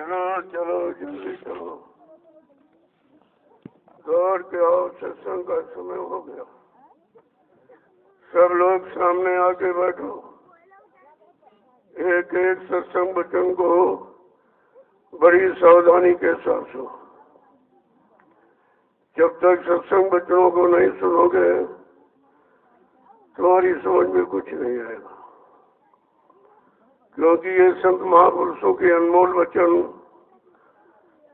चलो चलो जल्दी चलो, दौड़ के आओ, सत्संग का समय हो गया। सब लोग सामने आके बैठो। एक एक सत्संग वचन को बड़ी सावधानी के साथ सुनो। जब तक सत्संग वचनों को नहीं सुनोगे तुम्हारी समझ में कुछ नहीं आएगा, क्योंकि ये संत महापुरुषों के अनमोल वचन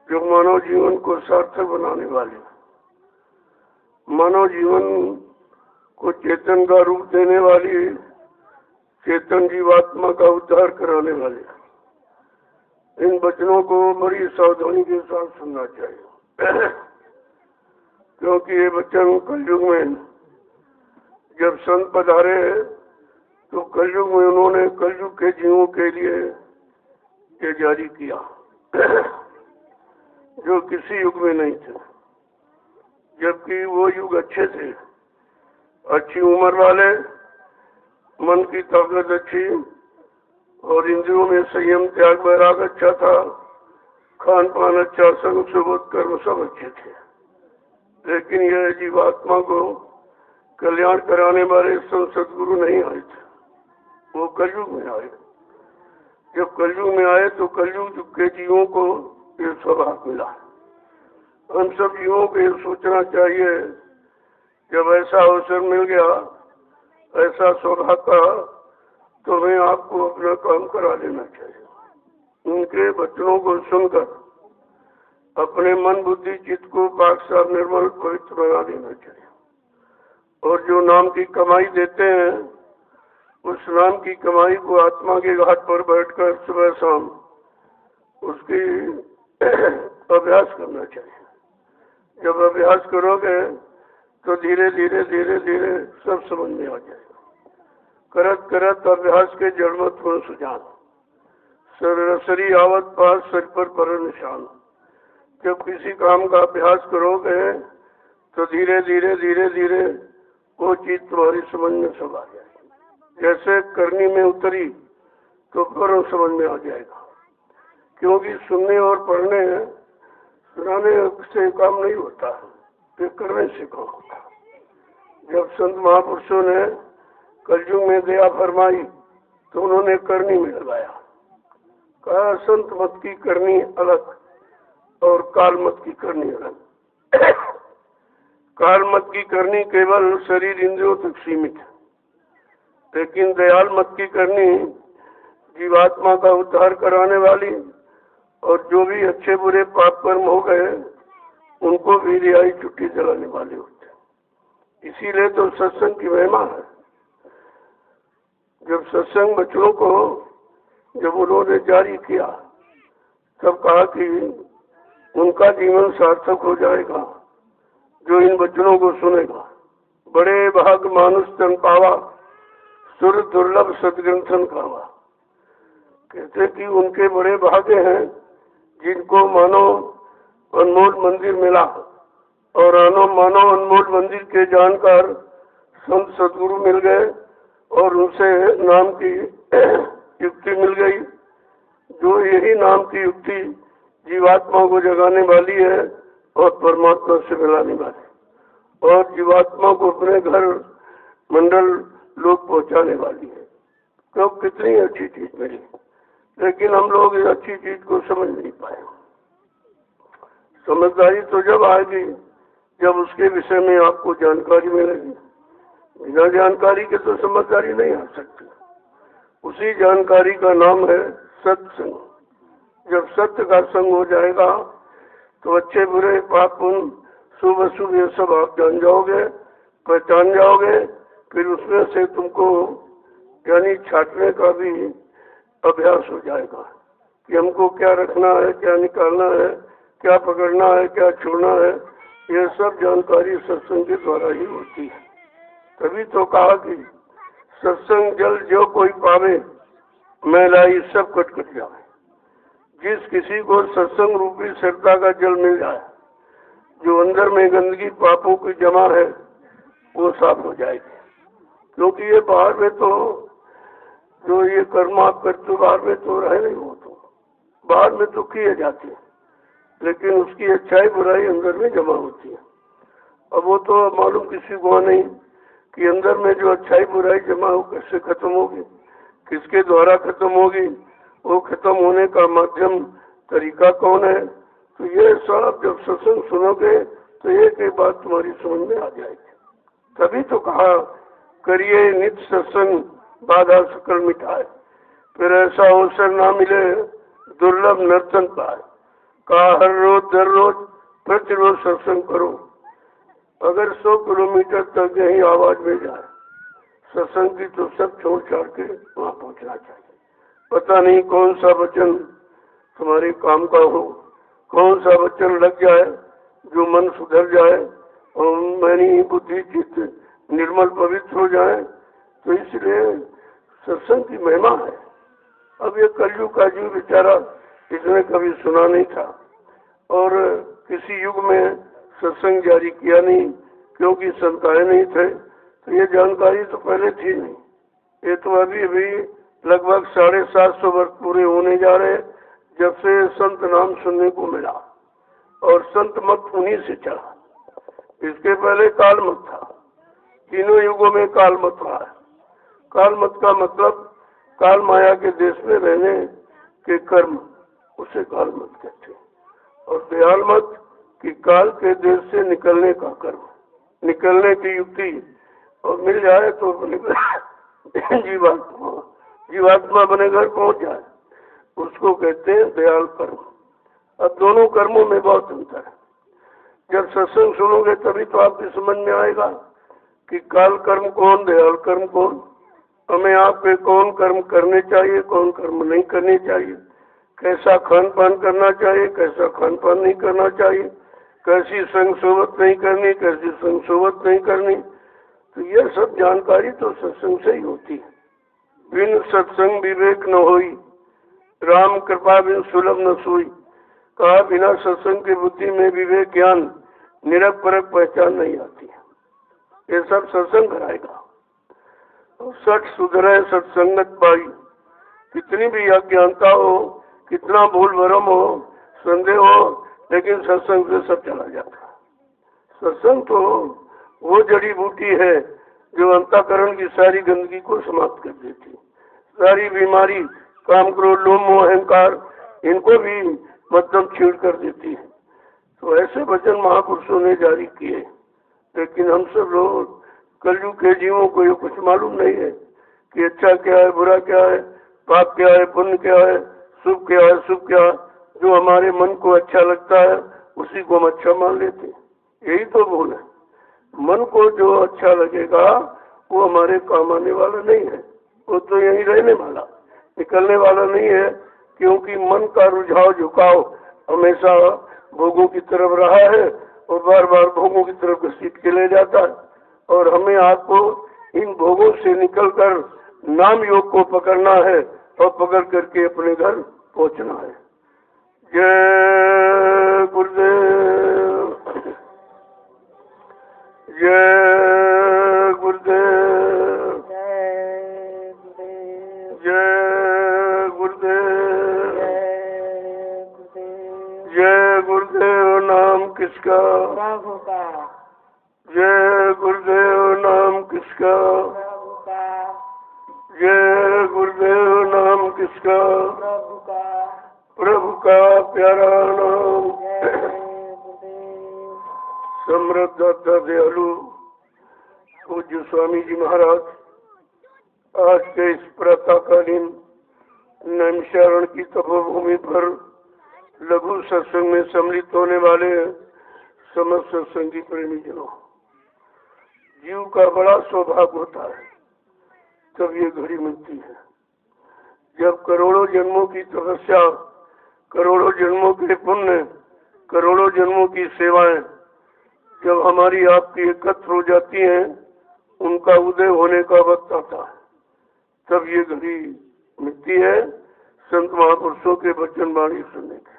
जो मानव जीवन को सार्थक बनाने वाले, मानव जीवन को चेतन का रूप देने वाली, चेतन जीवात्मा का उद्धार कराने वाले, इन वचनों को बड़ी सावधानी के साथ सुनना चाहिए। क्योंकि ये वचन कलयुग में जब संत पधारे तो कलयुग में उन्होंने कलयुग के जीवों के लिए ये जारी किया जो किसी युग में नहीं थे, जबकि वो युग अच्छे थे, अच्छी उम्र वाले, मन की ताकत अच्छी और इंद्रियों में संयम त्याग वैराग अच्छा था, खान पान अच्छा, संग सुबोध कर्म सब अच्छे थे। लेकिन यह जीवात्मा को कल्याण कराने वाले संत सदगुरु नहीं आए थे, वो कलयुग में आए। जब कलयुग में आए तो कलयुग के जीवों को ये सौभाग्य मिला। हम सब जीवों को ये सोचना चाहिए, जब ऐसा अवसर मिल गया, ऐसा सौभाग्य, तो हमें आपको अपना काम करा लेना चाहिए। उनके वचनों को सुनकर अपने मन बुद्धि चित्त को पाक साफ निर्मल पवित्र बना देना चाहिए। और जो नाम की कमाई देते हैं, उस नाम की कमाई को आत्मा के घाट पर बैठकर सुबह शाम उसकी अभ्यास करना चाहिए। जब अभ्यास करोगे तो धीरे धीरे धीरे धीरे सब समझ में आ जाएगा। करत करत अभ्यास के जड़मत हो सुजान, सरसरी आवत पास सर पर निशान। जब किसी काम का अभ्यास करोगे तो धीरे धीरे धीरे धीरे वो चीज तुम्हारी समझ में सब आ जाएगी। जैसे करनी में उतरी तो फौरन समझ में आ जाएगा, क्योंकि सुनने और पढ़ने सुनाने से काम नहीं होता, ये करने से काम होता। जब संत महापुरुषों ने कलयुग में दया फरमाई तो उन्होंने करनी में लगाया, कहा संत मत की करनी अलग और काल मत की करनी अलग। काल मत की करनी केवल शरीर इंद्रियों तक सीमित है, लेकिन दयाल मत की करनी जीवात्मा का उद्धार कराने वाली, और जो भी अच्छे बुरे पाप कर्म हो गए उनको भी रिहाई छुट्टी दिलाने वाले होते हैं। इसीलिए तो सत्संग की महिमा है। जब सत्संग वचनों को जब उन्होंने जारी किया तब कहा कि उनका जीवन सार्थक हो जाएगा जो इन वचनों को सुनेगा। बड़े भाग मानुष तन पावा, सुर दुर्लभ सदग्रंथन खावा। कहते कि उनके बड़े भाग्य हैं जिनको मानो अनमोल मंदिर मिला, और मानो अनमोल मंदिर के जानकार संत सदगुरु मिल गए और उनसे नाम की युक्ति मिल गई, जो यही नाम की युक्ति जीवात्मा को जगाने वाली है और परमात्मा से मिलाने वाली, और जीवात्मा को अपने घर मंडल लोग पहुंचाने वाली है। तो कितनी अच्छी चीज मिली, लेकिन हम लोग इस अच्छी चीज को समझ नहीं पाए। समझदारी तो जब आएगी जब उसके विषय में आपको जानकारी मिलेगी। बिना जानकारी के तो समझदारी नहीं आ सकती। उसी जानकारी का नाम है सत्संग। जब सत्य का संग हो जाएगा तो अच्छे बुरे पाप पुण्य शुभ अशुभ ये सब आप जान जाओगे, पहचान जाओगे। फिर उसमें से तुमको यानी छाटने का भी अभ्यास हो जाएगा कि हमको क्या रखना है, क्या निकालना है, क्या पकड़ना है, क्या छोड़ना है। ये सब जानकारी सत्संग के द्वारा ही होती है। तभी तो कहा कि सत्संग जल जो कोई पावे, मैलाई सब कट कट जाए। जिस किसी को सत्संग रूपी श्रद्धा का जल मिल जाए, जो अंदर में गंदगी पापों की जमा है वो साफ हो जाएगी। क्योंकि ये बाहर में तो जो ये कर्म आप करते हो बाहर में तो रहे नहीं, वो तो बाहर में तो किए जाते हैं, लेकिन उसकी अच्छाई बुराई अंदर में जमा होती है। अब वो तो मालूम किसी को नहीं कि अंदर में जो अच्छाई बुराई जमा हो कैसे खत्म होगी, किसके द्वारा खत्म होगी, वो खत्म होने का माध्यम तरीका कौन है। तो ये सब जब सत्संग सुनोगे तो एक एक बात तुम्हारी समझ में आ जाएगी। तभी तो कहा करिए नित्य सत्संग बाधा सकल मिटाए, फिर ऐसा अवसर ना मिले दुर्लभ नर्तन पाए। कहा हर रोज दर रोज प्रतिरोज सत्संग करो। अगर 100 किलोमीटर तक यही आवाज में जाए सत्संग की तो सब छोड़ छाड़ के वहाँ पहुँचना चाहिए। पता नहीं कौन सा वचन तुम्हारे काम का हो, कौन सा वचन लग जाए जो मन सुधर जाए और मेरी बुद्धि चित्त निर्मल पवित्र हो जाए। तो इसलिए सत्संग की महिमा है। अब ये कलयुग का जीव बेचारा इसने कभी सुना नहीं था और किसी युग में सत्संग जारी किया नहीं, क्योंकि संताएं नहीं थे, तो ये जानकारी तो पहले थी नहीं। ये तो अभी लगभग 750 वर्ष पूरे होने जा रहे जब से संत नाम सुनने को मिला, और संत मत उन्हीं से चला। इसके पहले काल मत था, तीनों युगों में काल मत रहा है। काल मत का मतलब काल माया के देश में रहने के कर्म, उसे काल मत कहते हैं। और दयाल मत कि काल के देश से निकलने का कर्म, निकलने की युक्ति, और मिल जाए तो जीवात्मा बने घर पहुंच जाए, उसको कहते हैं दयाल कर्म। अब दोनों कर्मों में बहुत अंतर है। जब सत्संग सुनोगे तभी तो आपकी समझ में आएगा कि काल कर्म कौन, दयाल कर्म कौन, हमें आपके कौन कर्म करने चाहिए, कौन कर्म नहीं करने चाहिए, कैसा खान पान करना चाहिए, कैसा खान पान नहीं करना चाहिए, कैसी संग सोबत नहीं करनी, कैसी संग सोबत नहीं करनी। तो ये सब जानकारी तो सत्संग से ही होती है। बिन सत्संग विवेक न होई, राम कृपा बिन सुलभ न सोई। कहा बिना सत्संग की बुद्धि में विवेक ज्ञान निरख परख पहचान नहीं आती है। ये सब सत्संग कराएगा। सठ सुधरे सत्संगत पाई, कितनी भी अज्ञानता हो, कितना भूल भरम हो, संदेह हो, लेकिन सत्संग से सब चला जाता है। सत्संग तो वो जड़ी बूटी है जो अंतःकरण की सारी गंदगी को समाप्त कर देती, सारी बीमारी, काम क्रोध लोभ मोह अहंकार, इनको भी मतलब छीड़ कर देती है। तो ऐसे वचन महापुरुषों ने जारी किए, लेकिन हम सब लोग कलयुग के जीवों को ये कुछ मालूम नहीं है कि अच्छा क्या है, बुरा क्या है, पाप क्या है, पुण्य क्या है, शुभ क्या है, शुभ क्या है। जो हमारे मन को अच्छा लगता है उसी को हम अच्छा मान लेते, यही तो भूल है। मन को जो अच्छा लगेगा वो हमारे काम आने वाला नहीं है, वो तो यही रहने वाला, निकलने वाला नहीं है। क्योंकि मन का रुझाव झुकाव हमेशा भोगों की तरफ रहा है और बार बार भोगों की तरफ घसीट के ले जाता है। और हमें आपको इन भोगों से निकलकर नाम योग को पकड़ना है और पकड़ करके अपने घर पहुंचना है। जय गुरुदेव, जय गुरुदेव, जय गुरुदेव, जय गुरुदेव। नाम किसका? प्रभु का। जय गुरुदेव। नाम किसका? प्रभु का। जय गुरुदेव। नाम किसका? प्रभु का। प्रभु का प्यारा नाम। जय गुरुदेव। समृद्ध दयालु पूज्य स्वामी जी महाराज आज के इस प्रातःकालीन नैमिषारण्य की तपोभूमि पर लघु सत्संग में सम्मिलित होने वाले समस्त सत्संगी प्रेमी जनों, जीव का बड़ा सौभाग्य होता है तब ये घड़ी मिलती है जब करोड़ों जन्मों की तपस्या, करोड़ों जन्मों के पुण्य, करोड़ों जन्मों की सेवाएं जब हमारी आपकी एकत्र हो जाती हैं, उनका उदय होने का वक्त आता है, तब ये घड़ी मिलती है संत महापुरुषों के वचन वाणी सुनने के।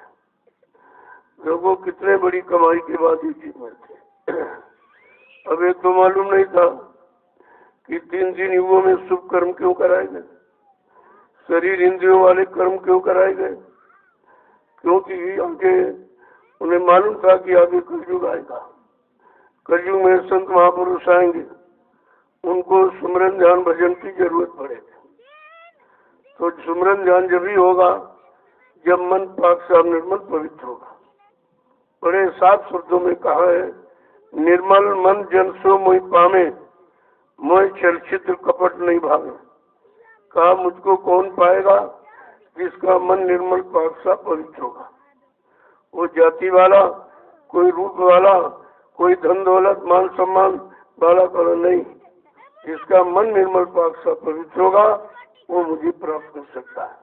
लोगों कितने बड़ी कमाई के बाद ये चीज मिलती। अब एक तो मालूम नहीं था कि 3 युगों में शुभ कर्म क्यों कराए गए, शरीर इंद्रियों वाले कर्म क्यों कराए गए। क्योंकि आगे उन्हें मालूम था कि आगे कलयुग आएगा। कलयुग में संत महापुरुष आएंगे, उनको सुमरन ध्यान भजन की जरूरत पड़ेगी। तो सुमरन ध्यान जब ही होगा जब मन पाक साफ निर्मल पवित्र होगा। बड़े साफ शब्दों में कहा है, निर्मल मन जन सो मोहि पामे, मोहि छल छिद्र कपट नहीं भावे। कहा मुझको कौन पाएगा? जिसका मन निर्मल पाक साफ पवित्र होगा। वो जाति वाला, कोई रूप वाला, कोई धन दौलत मान सम्मान वाला करो नहीं, जिसका मन निर्मल पाक साफ पवित्र होगा वो मुझे प्राप्त कर सकता है।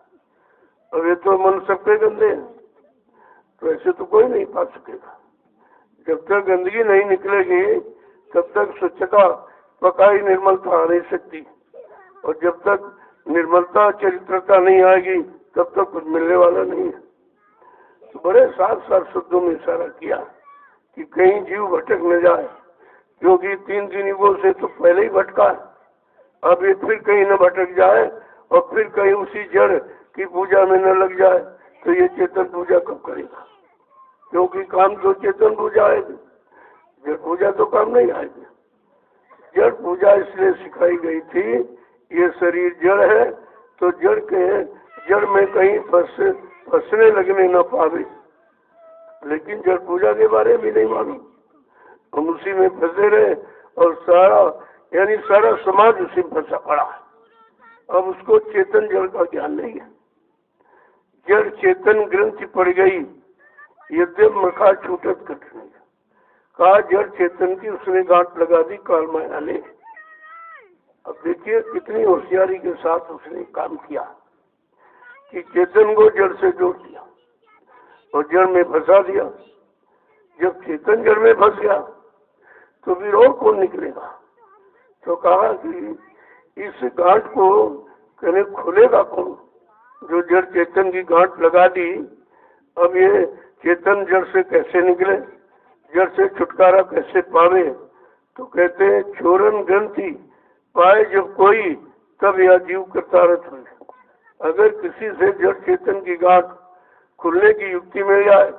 अब ये तो मन सबके गंदे हैं, तो ऐसे तो कोई नहीं पा सकेगा। जब तक गंदगी नहीं निकलेगी तब तक स्वच्छता पकाई निर्मलता आ नहीं सकती, और जब तक निर्मलता चरित्रता नहीं आएगी तब तक कुछ मिलने वाला नहीं है। तो बड़े साफ साफ शब्दों में इशारा किया कि कहीं जीव भटक न जाए, क्योंकि 3 युगों से तो पहले ही भटका है। अब ये फिर कहीं न भटक जाए और फिर कहीं उसी जड़ की पूजा में न लग जाए, तो ये चेतन पूजा कब करेगा? क्योंकि काम तो चेतन पूजा आएगी, जड़ पूजा तो काम नहीं आएगी। जड़ पूजा इसलिए सिखाई गई थी, ये शरीर जड़ है तो जड़ के जड़ में कहीं फंसने लगने न पावे। लेकिन जड़ पूजा के बारे में नहीं मालूम, हम उसी में फंसे रहे और सारा यानी सारा समाज उसी में फंसा पड़ा है। अब उसको चेतन जड़ का ज्ञान नहीं है। जड़ चेतन ग्रंथि पड़ गई, यद्यप मखा छूटत कठिन। कहा जड़ चेतन की उसने गांठ लगा दी काल माया ने। अब देखिए कितनी होशियारी के साथ उसने काम किया कि चेतन को जड़ से जोड़ दिया और जड़ में फंसा दिया। जब चेतन जड़ में फंस गया तो फिर और कौन निकलेगा? तो कहा कि इस गांठ को कहने खुलेगा कौन? जो जड़ चेतन की गांठ लगा दी, अब ये चेतन जड़ से कैसे निकले, जड़ से छुटकारा कैसे पावे? तो कहते हैं छोरन ग्रंथि पाए जब कोई, तब यह जीव करतारत हुई। अगर किसी से जड़ चेतन की गांठ खुलने की युक्ति मिल जाए,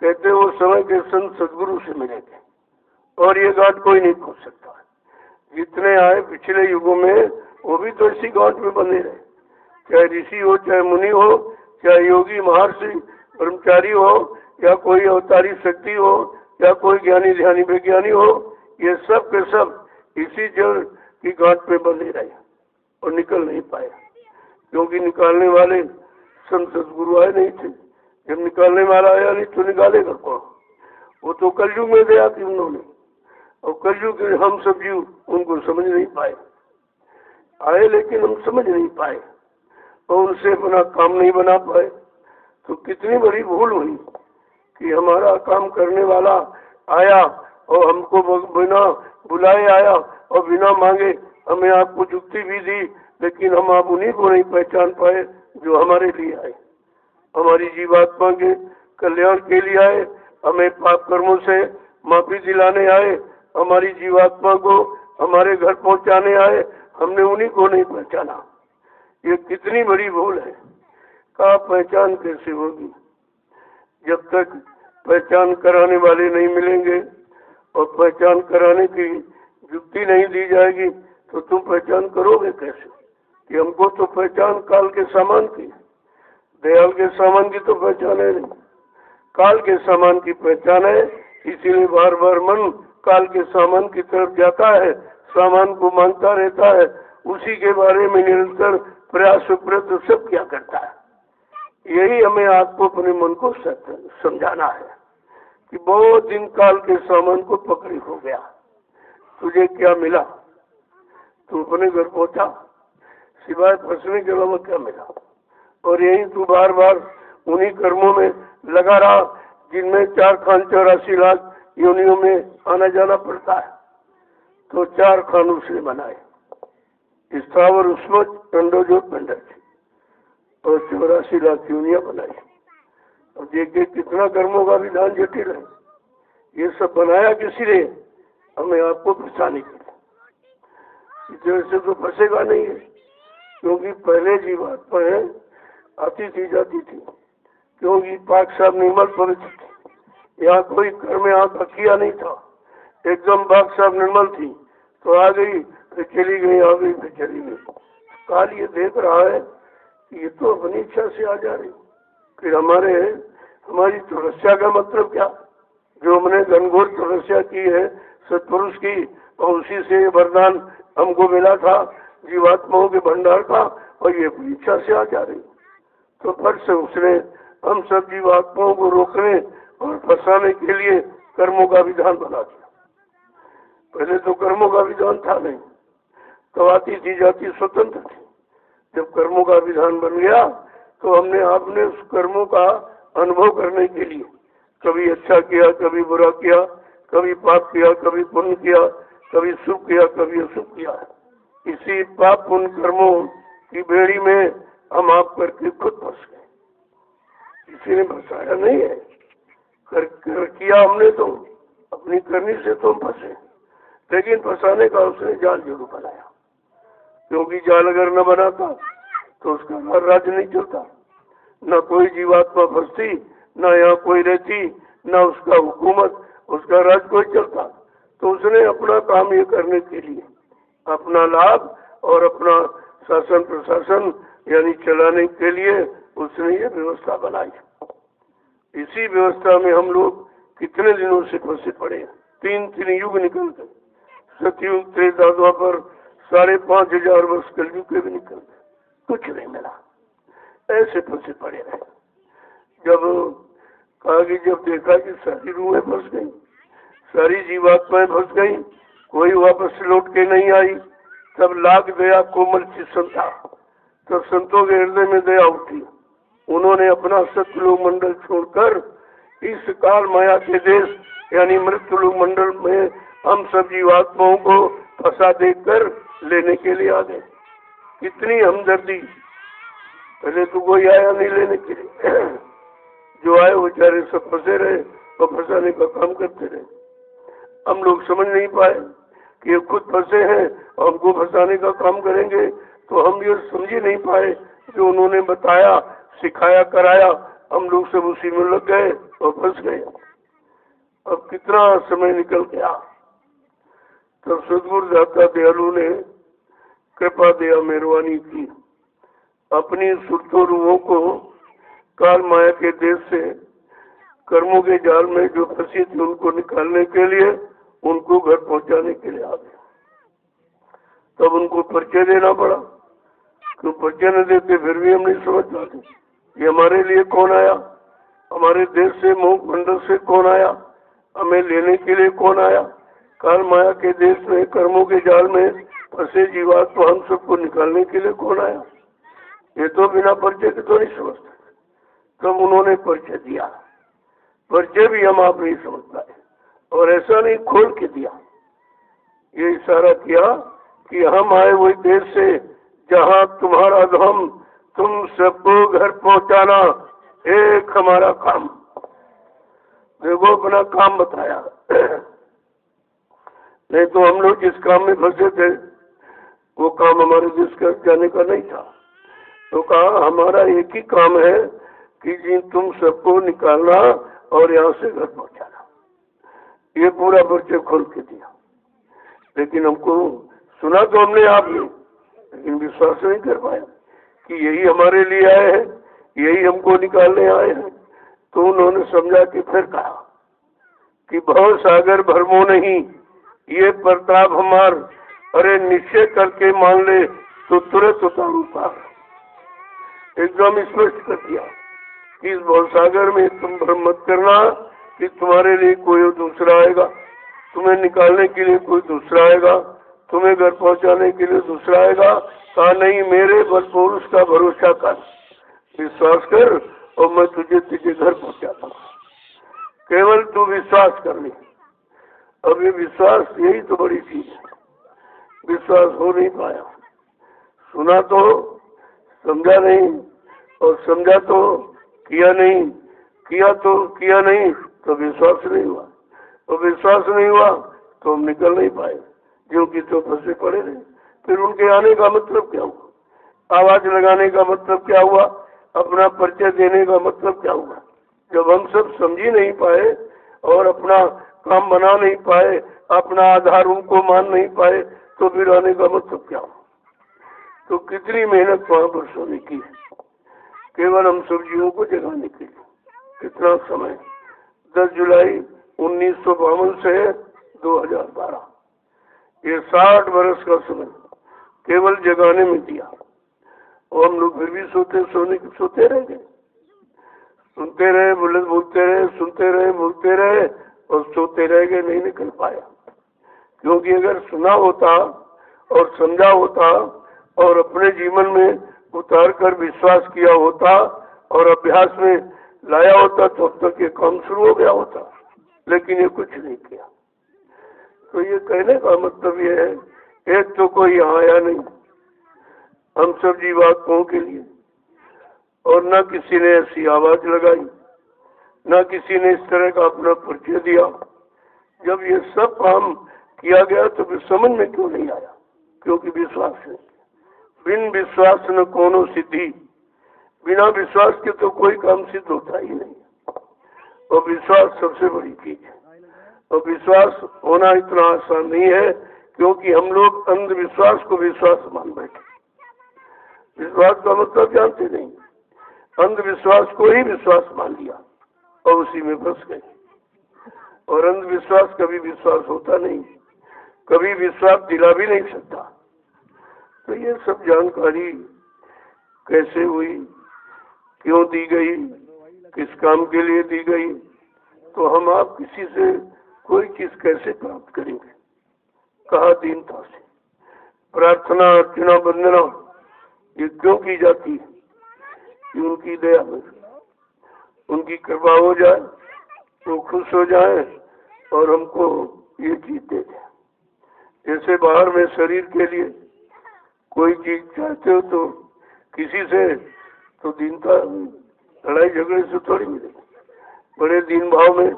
कहते वो समय के संत सदगुरु से मिलेंगे, और ये गांठ कोई नहीं खोल सकता। जितने आए पिछले युगों में वो भी तो इसी गांठ में बने रहे, चाहे ऋषि हो, चाहे मुनि हो, चाहे योगी महर्षि ब्रह्मचारी हो, या कोई अवतारी शक्ति हो, या कोई ज्ञानी ध्यानी विज्ञानी हो, ये सब के सब इसी जड़ की गांठ पे बने रहे और निकल नहीं पाए, क्योंकि निकालने वाले संत सदगुरु आए नहीं थे। जब निकालने वाला आया नहीं तो निकालेगा कौन? वो तो कलयुग में गया थी उन्होंने, और कलयुग हम सब जीव उनको समझ नहीं पाए। आए लेकिन हम समझ नहीं पाए और उनसे अपना काम नहीं बना पाए। तो कितनी बड़ी भूल हुई कि हमारा काम करने वाला आया और हमको बिना बुलाए आया और बिना मांगे हमें आपको जुक्ति भी दी, लेकिन हम आप उन्हीं को नहीं पहचान पाए जो हमारे लिए आए, हमारी जीवात्मा के कल्याण के लिए आए, हमें पाप कर्मों से माफी दिलाने आए, हमारी जीवात्मा को हमारे घर पहुंचाने आए, हमने उन्हीं को नहीं पहचाना। ये कितनी बड़ी भूल है। का पहचान कैसे होगी? जब तक पहचान कराने वाले नहीं मिलेंगे और पहचान कराने की युक्ति नहीं दी जाएगी तो तुम पहचान करोगे कैसे? कि हमको तो पहचान काल के सामान की, दयाल के सामान की तो पहचान है नहीं, काल के सामान की पहचान है। इसीलिए बार बार मन काल के सामान की तरफ जाता है, सामान को मांगता रहता है, उसी के बारे में निरंतर प्रयास प्रयत्न सब क्या करता है। यही हमें आपको अपने मन को समझाना है कि बहुत दिन काल के सामान को पकड़ी हो गया, तुझे क्या मिला? तू अपने घर पहुंचा, सिवाय फंसने के अलावा क्या मिला? और यही तू बार बार उन्हीं कर्मों में लगा रहा जिनमें 4 खान 84 लाख योनियों में आना जाना पड़ता है। तो 4 खान उसने बनाए, स्थावर उस्मत कंडोजोत मंडल और 84 लाख योनियां बनाई। और देखिए कितना कर्मों का विधान जटिल है। ये सब बनाया किसी ने? हमें आपको फंसाने के लिए। इस तरह से तो फंसेगा नहीं है, क्योंकि पहले जीवात्माएं आती थी जाती थी, क्योंकि पाक साहब निर्मल पवित्र थे। यहाँ कोई कर्म यहाँ का किया नहीं था, एकदम पाक साहब निर्मल थी। तो आ गई फिर चली गई, आ गई फिर चली गई। काल ये देख रहा है कि ये तो अपनी इच्छा से आ जा रही, फिर हमारी तपस्या का मतलब क्या? जो हमने घनघोर तपस्या की है सत्पुरुष की, और उसी से वरदान हमको मिला था जीवात्माओं के भंडार का, और ये अपनी इच्छा से आ जा रही। तो फिर से उसने हम सब जीवात्माओं को रोकने और फंसाने के लिए कर्मों का विधान बना दिया। पहले तो कर्मों का विधान था नहीं, तो आती थी जाती स्वतंत्र थी। जब कर्मों का विधान बन गया तो आपने उस कर्मों का अनुभव करने के लिए कभी अच्छा किया, कभी बुरा किया, कभी पाप किया, कभी पुण्य किया, कभी सुख किया, कभी अशुभ किया। इसी पाप पुण्य कर्मों की बेड़ी में हम आप करके खुद फंस गए। किसी ने फंसाया नहीं है, कर किया हमने, तो अपनी करनी से तो हम फंसे, लेकिन फंसाने का उसने जाल जरूर बनाया। क्योंकि जाल अगर न बनाता तो उसका राज्य नहीं चलता, न कोई जीवात्मा फंसती, न यहाँ कोई रहती, न उसका हुकूमत, उसका राज कोई चलता। तो उसने अपना काम ये करने के लिए, अपना लाभ और अपना शासन प्रशासन यानी चलाने के लिए उसने ये व्यवस्था बनाई। इसी व्यवस्था में हम लोग कितने दिनों से फंसे पड़े हैं। 3 युग निकल गए, सतयुग, त्रेता, द्वापर, 5500 वर्ष कलयुग के भी निकल गए, कुछ नहीं मिला, ऐसे फंसे पड़े रहे। जब देखा कि सारी रूहें फंस गई, सारी जीवात्माएं फंस गई, कोई वापस लौट के नहीं आई, तब लाग दया कोमल चित्संता, तब संतों के हृदय में दया उठी। उन्होंने अपना सत्यलोक मंडल छोड़कर इस काल माया के देश यानी मृत्युलोक मंडल में हम सब जीवात्माओं को फंसा देकर लेने के लिए आ गए। कितनी हमदर्दी! पहले तो कोई आया नहीं लेने के लिए, जो आए वो बेचारे सब फंसे रहे और फंसाने का काम करते रहे। हम लोग समझ नहीं पाए कि ये खुद फंसे हैं और हमको फंसाने का काम करेंगे, तो हम ये समझ ही नहीं पाए जो उन्होंने बताया, सिखाया, कराया, हम लोग सब उसी में लग गए और फंस गए। अब कितना समय निकल गया, तब सदगुरु दाता दयालु ने कृपा दया मेहरबानी की, अपनी सुरतो रूहों को काल माया के देश से कर्मों के जाल में जो फंसी थी उनको निकालने के लिए उनको घर पहुंचाने के लिए आ गया। तब उनको परिचय देना पड़ा, क्यों परिचय न देते फिर भी हम नहीं समझ पाते ये हमारे लिए कौन आया, हमारे देश से मोह मंडल से कौन आया, हमें लेने के लिए कौन आया। काल माया के देश में कर्मों के जाल में फंसे जीवात्मा हम सबको निकालने के लिए कौन आया, ये तो बिना परिचय के तो नहीं समझते। तब उन्होंने परिचय दिया, परिचय भी हम आप नहीं समझ पाए, और ऐसा नहीं खोल के दिया, ये इशारा किया कि हम आए वही देश से जहाँ तुम्हारा धाम, तुम सबको घर पहुँचाना एक हमारा काम। देखो अपना काम बताया, नहीं तो हम लोग जिस काम में फंसे थे वो काम हमारे देश का जाने का नहीं था। तो कहा हमारा एक ही काम है कि जी तुम सबको निकालना और यहाँ से घर पहुँचाना। ये पूरा परिचय खोल के दिया, लेकिन हमको सुना तो हमने आपने, लेकिन विश्वास नहीं कर पाया कि यही हमारे लिए आए हैं, यही हमको निकालने आए हैं। तो उन्होंने समझा कि फिर कहा कि भव सागर भरमो नहीं, ये प्रताप हमार, अरे निश्चय करके मान ले तो तुरंत उतारू पार। एकदम स्पष्ट कर दिया कि इस भव सागर में तुम भ्रम मत करना कि तुम्हारे लिए कोई दूसरा आएगा, तुम्हें निकालने के लिए कोई दूसरा आएगा, तुम्हें घर पहुंचाने के लिए दूसरा आएगा। कहा नहीं, मेरे बल पुरुष का भरोसा कर, विश्वास कर और मैं तुझे तुझे घर पहुंचाता हूँ, केवल तू विश्वास कर ले। अब ये विश्वास यही तो बड़ी चीज है, विश्वास हो नहीं पाया। सुना तो समझा नहीं, और समझा तो किया नहीं, किया तो किया नहीं, तो विश्वास नहीं हुआ, और विश्वास नहीं हुआ तो हम निकल नहीं पाए, क्योंकि तो फंसे पड़े रहे। फिर उनके आने का मतलब क्या हुआ, आवाज लगाने का मतलब क्या हुआ, अपना परिचय देने का मतलब क्या हुआ? जब हम सब समझ ही नहीं पाए और अपना काम बना नहीं पाए, अपना आधार उनको मान नहीं पाए, तो फिर आने का मतलब क्या हुआ? तो कितनी मेहनत महापुरुषों ने की केवल हम सब जीवों को जगाने के लिए। कितना समय, 10 जुलाई 1952 से 2012, ये 60 वर्ष का समय केवल जगाने में दिया। और हम लोग फिर भी सोते रह गए, सुनते रहे, बोलते रहे, सुनते रहे, बोलते रहे और सोते रह गए, नहीं निकल पाया। क्योंकि अगर सुना होता और समझा होता और अपने जीवन में उतार कर विश्वास किया होता और अभ्यास में लाया होता तो अब तक ये काम शुरू हो गया होता, लेकिन ये कुछ नहीं किया। तो ये कहने का मतलब ये है, एक तो कोई यहाँ आया नहीं हम सब जीवात्माओं के लिए, और न किसी ने ऐसी आवाज लगाई, न किसी ने इस तरह का अपना परिचय दिया। जब ये सब काम किया गया तो फिर समझ में क्यों नहीं आया? क्योंकि विश्वास नहीं। बिन विश्वास न कोनो सिद्धि, बिना विश्वास के तो कोई काम सिद्ध होता ही नहीं। और विश्वास सबसे बड़ी चीज है, और विश्वास होना इतना आसान नहीं है, क्योंकि हम लोग अंधविश्वास को विश्वास मान बैठे। विश्वास का मतलब जानते नहीं, अंधविश्वास को ही विश्वास मान लिया और उसी में फंस गए। और अंधविश्वास कभी विश्वास होता नहीं, कभी विश्वास दिला भी नहीं सकता। तो ये सब जानकारी कैसे हुई, क्यों दी गई, किस काम के लिए दी गई, तो हम आप किसी से कोई चीज कैसे प्राप्त करेंगे? कहा दीनता से। प्रार्थना, अर्चना, वंदना ये क्यों की जाती है? कि उनकी दया में, उनकी कृपा हो जाए, तो खुश हो जाए और हमको ये चीज दे दे। जैसे बाहर में शरीर के लिए कोई चीज चाहते हो तो किसी से, तो दीनता, लड़ाई झगड़े से थोड़ी मिलेगी। बड़े दीन भाव में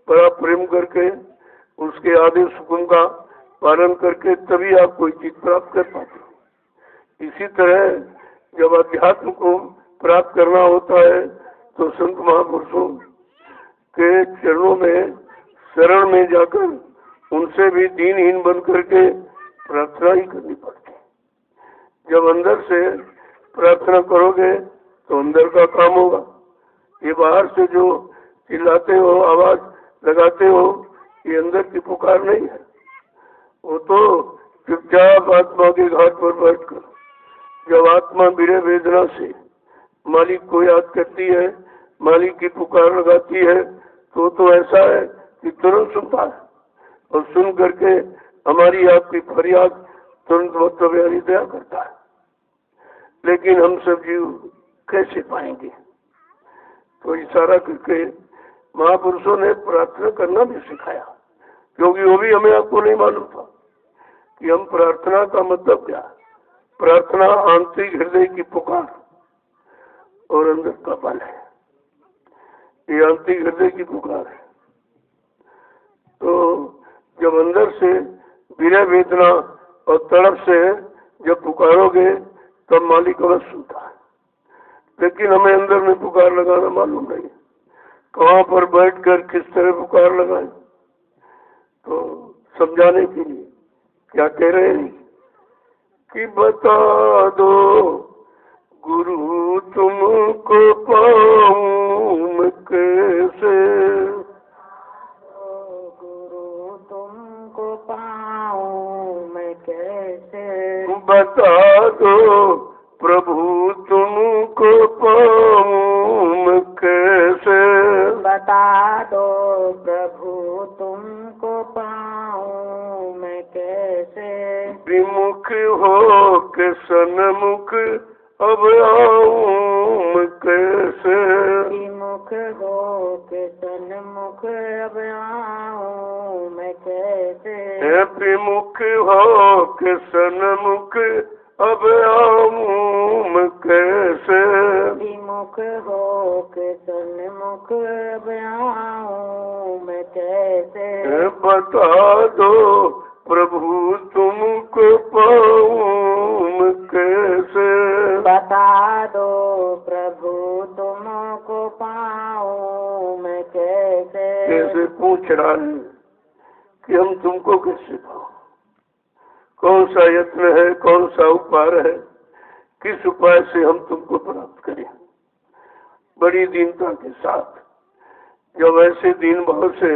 बड़ा प्रेम करके उसके आदेश हुक्म का पालन करके तभी आप कोई चीज प्राप्त कर पाते हो। इसी तरह जब अध्यात्म को प्राप्त करना होता है तो संत महापुरुषों के चरणों में शरण में जाकर उनसे भी दीनहीन बन करके प्रार्थना ही करनी पड़ती है। जब अंदर से प्रार्थना करोगे तो अंदर का काम होगा। ये बाहर से जो चिल्लाते हो, आवाज लगाते हो, ये अंदर की पुकार नहीं है। वो तो चुपचाप आत्मा के घाट पर बैठकर जब आत्मा विरह वेदना से मालिक को याद करती है, मालिक की पुकार लगाती है, तो ऐसा है कि तुरंत सुनता है और सुन करके हमारी आपकी फरियाद तुरंत मतलब दया करता है। लेकिन हम सब जीव कैसे पाएंगे? तो इशारा करके महापुरुषों ने प्रार्थना करना भी सिखाया, क्योंकि वो भी हमें आपको नहीं मालूम था कि हम प्रार्थना का मतलब क्या है। प्रार्थना आंतरिक हृदय की पुकार और अंदर का बल है। ये आंतरिक हृदय की पुकार है। तो जब अंदर से विरह वेदना और तड़प से जब पुकारोगे तब मालिक अवश्य सुनता है। लेकिन हमें अंदर में पुकार लगाना मालूम नहीं, कहाँ पर बैठकर किस तरह पुकार लगाए। तो समझाने के लिए क्या कह रहे हैं कि बता दो गुरु तुमको पाऊं मैं कैसे, गुरु तुमको पाऊं मैं कैसे, बता दो प्रभु तुमको पाऊं मैं कैसे, बता दो प्रभु तुमको पाऊं मैं कैसे, विमुख हो के सन्मुख अब आऊं मैं कैसे, विमुख हो के सन्मुख अब आऊं मैं कैसे, विमुख हो के सन्मुख अब आऊं मैं कैसे, विमुख हो के सन्मुख अब आऊं मैं कैसे, बता दो प्रभु तुमको पाऊं मैं कैसे, बता दो प्रभु कैसे पूछ रहा है कि हम तुमको कैसे पाओ, कौन सा यत्न है, कौन सा उपाय है, किस उपाय से हम तुमको प्राप्त करें। बड़ी दीनता के साथ जब ऐसे दीन भाव से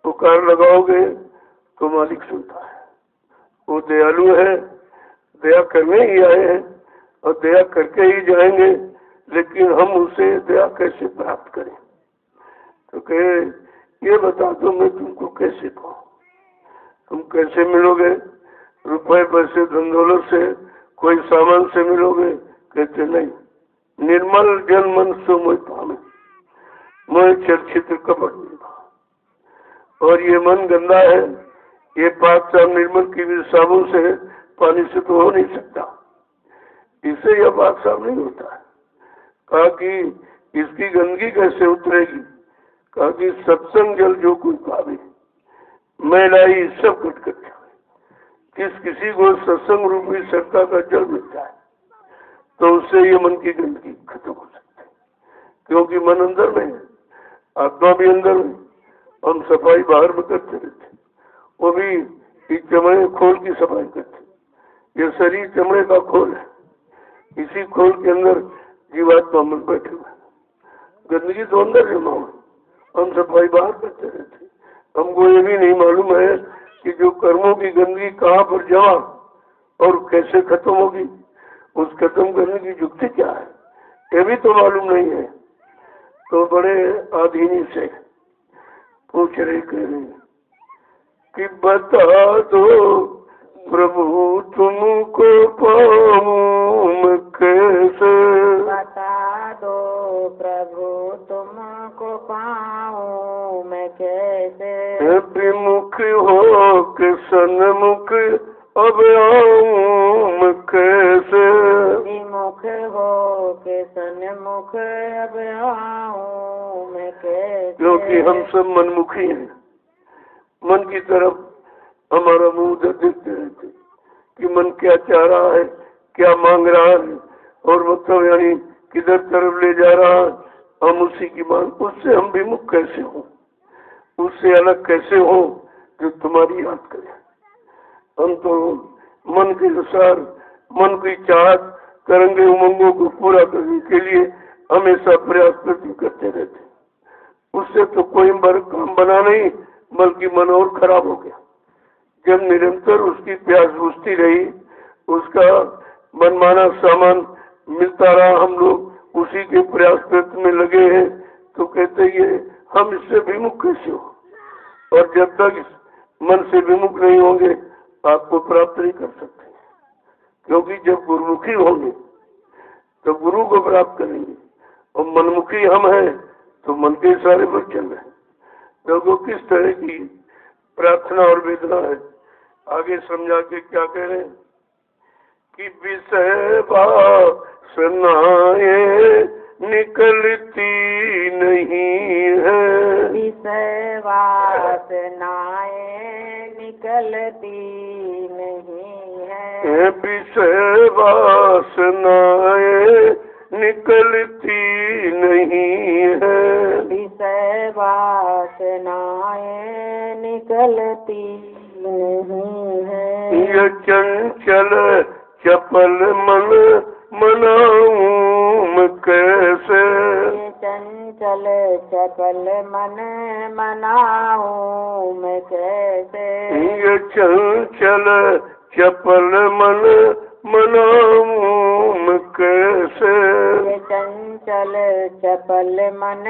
पुकार लगाओगे तो मालिक सुनता है। वो दयालु है, दया करने ही आए हैं और दया करके ही जाएंगे, लेकिन हम उसे दया कैसे प्राप्त करें। तो कहे ये बता दो मैं तुमको कैसे पाऊं, तुम कैसे मिलोगे, रुपए पैसे धन दौलत से, कोई सामान से मिलोगे। कहते नहीं, निर्मल जन मन सो मोह पावे, मोह चर्चित कपट में भाव। और ये मन गंदा है, ये पाक साफ निर्मल की भी साबुन से पानी से तो हो नहीं सकता, इससे यह पाक साफ नहीं होता है। कहा कि इसकी गंदगी कैसे उतरेगी। कहा कि सत्संग जल जो कोई पावे, मैलाई सब कट कट जाए। किसी को सत्संग रूपी सत्ता का जल मिलता है तो उससे ये मन की गंदगी खत्म हो सकती है, क्योंकि मन अंदर में है, आत्मा भी अंदर में। हम सफाई बाहर में करते रहते, वो भी इस चमड़े खोल की सफाई करते। ये शरीर चमड़े का खोल है, इसी खोल के अंदर जीवात्मा मन बैठे हुए, गंदगी तो अंदर जमा हुई, हम सफाई बाहर करते रहते। हमको ये भी नहीं मालूम है कि जो कर्मों की गंदगी कहाँ पर जमा और कैसे खत्म होगी, उस खत्म करने की युक्ति क्या है, ये भी तो मालूम नहीं है। तो बड़े आधीनी से पूछ रहे, कह रहे कि बता दो प्रभु तुमको पाऊं कैसे, बता दो प्रभु तुमको पाऊं मैं कैसे। विमुख हो के सन्मुख अब आऊं कैसे, विमुख हो के सन्मुख अब आऊं मैं कैसे। क्योंकि हम सब मनमुखी हैं, मन की तरफ हमारा मुंह देखते रहते कि मन क्या चाह रहा है, क्या मांग रहा है, और मतलब यानी किधर तरफ ले जा रहा है, हम उसी की मांग। उससे हम विमुख कैसे हो, उससे अलग कैसे हो जो तुम्हारी याद करे। हम तो मन के अनुसार मन की चाहत करेंगे, उमंगों को पूरा करने के लिए हमेशा प्रयास करते रहते, उससे तो कोई काम बना नहीं, बल्कि मन और खराब हो गया। जब निरंतर उसकी प्यास बुझती रही, उसका मनमाना सामान मिलता रहा, हम लोग उसी के प्रयास प्रयत्न में लगे हैं, तो कहते ये हम इससे विमुख कैसे हो। और जब तक मन से विमुख नहीं होंगे आपको प्राप्त नहीं कर सकते, क्योंकि जब गुरुमुखी होंगे तो गुरु को प्राप्त करेंगे, और मनमुखी हम हैं तो मन के सारे पर चल रहे हैं। लोगों किस तरह की प्रार्थना और वेदना है, आगे समझा के क्या कह रहे हैं कि विषय वासनाएं निकलती नहीं है, विषय वासनाएं निकलती नहीं है, विषय वासनाएं निकलती नहीं है, विषय वासनाएं निकलती नहीं है। ये चंचल चपल मन मनाऊं मैं कैसे, ये चंचल चपल मन मनाऊं मैं कैसे। ये चंचल चपल मन मनाऊं मैं कैसे, ये चंचल चपल मन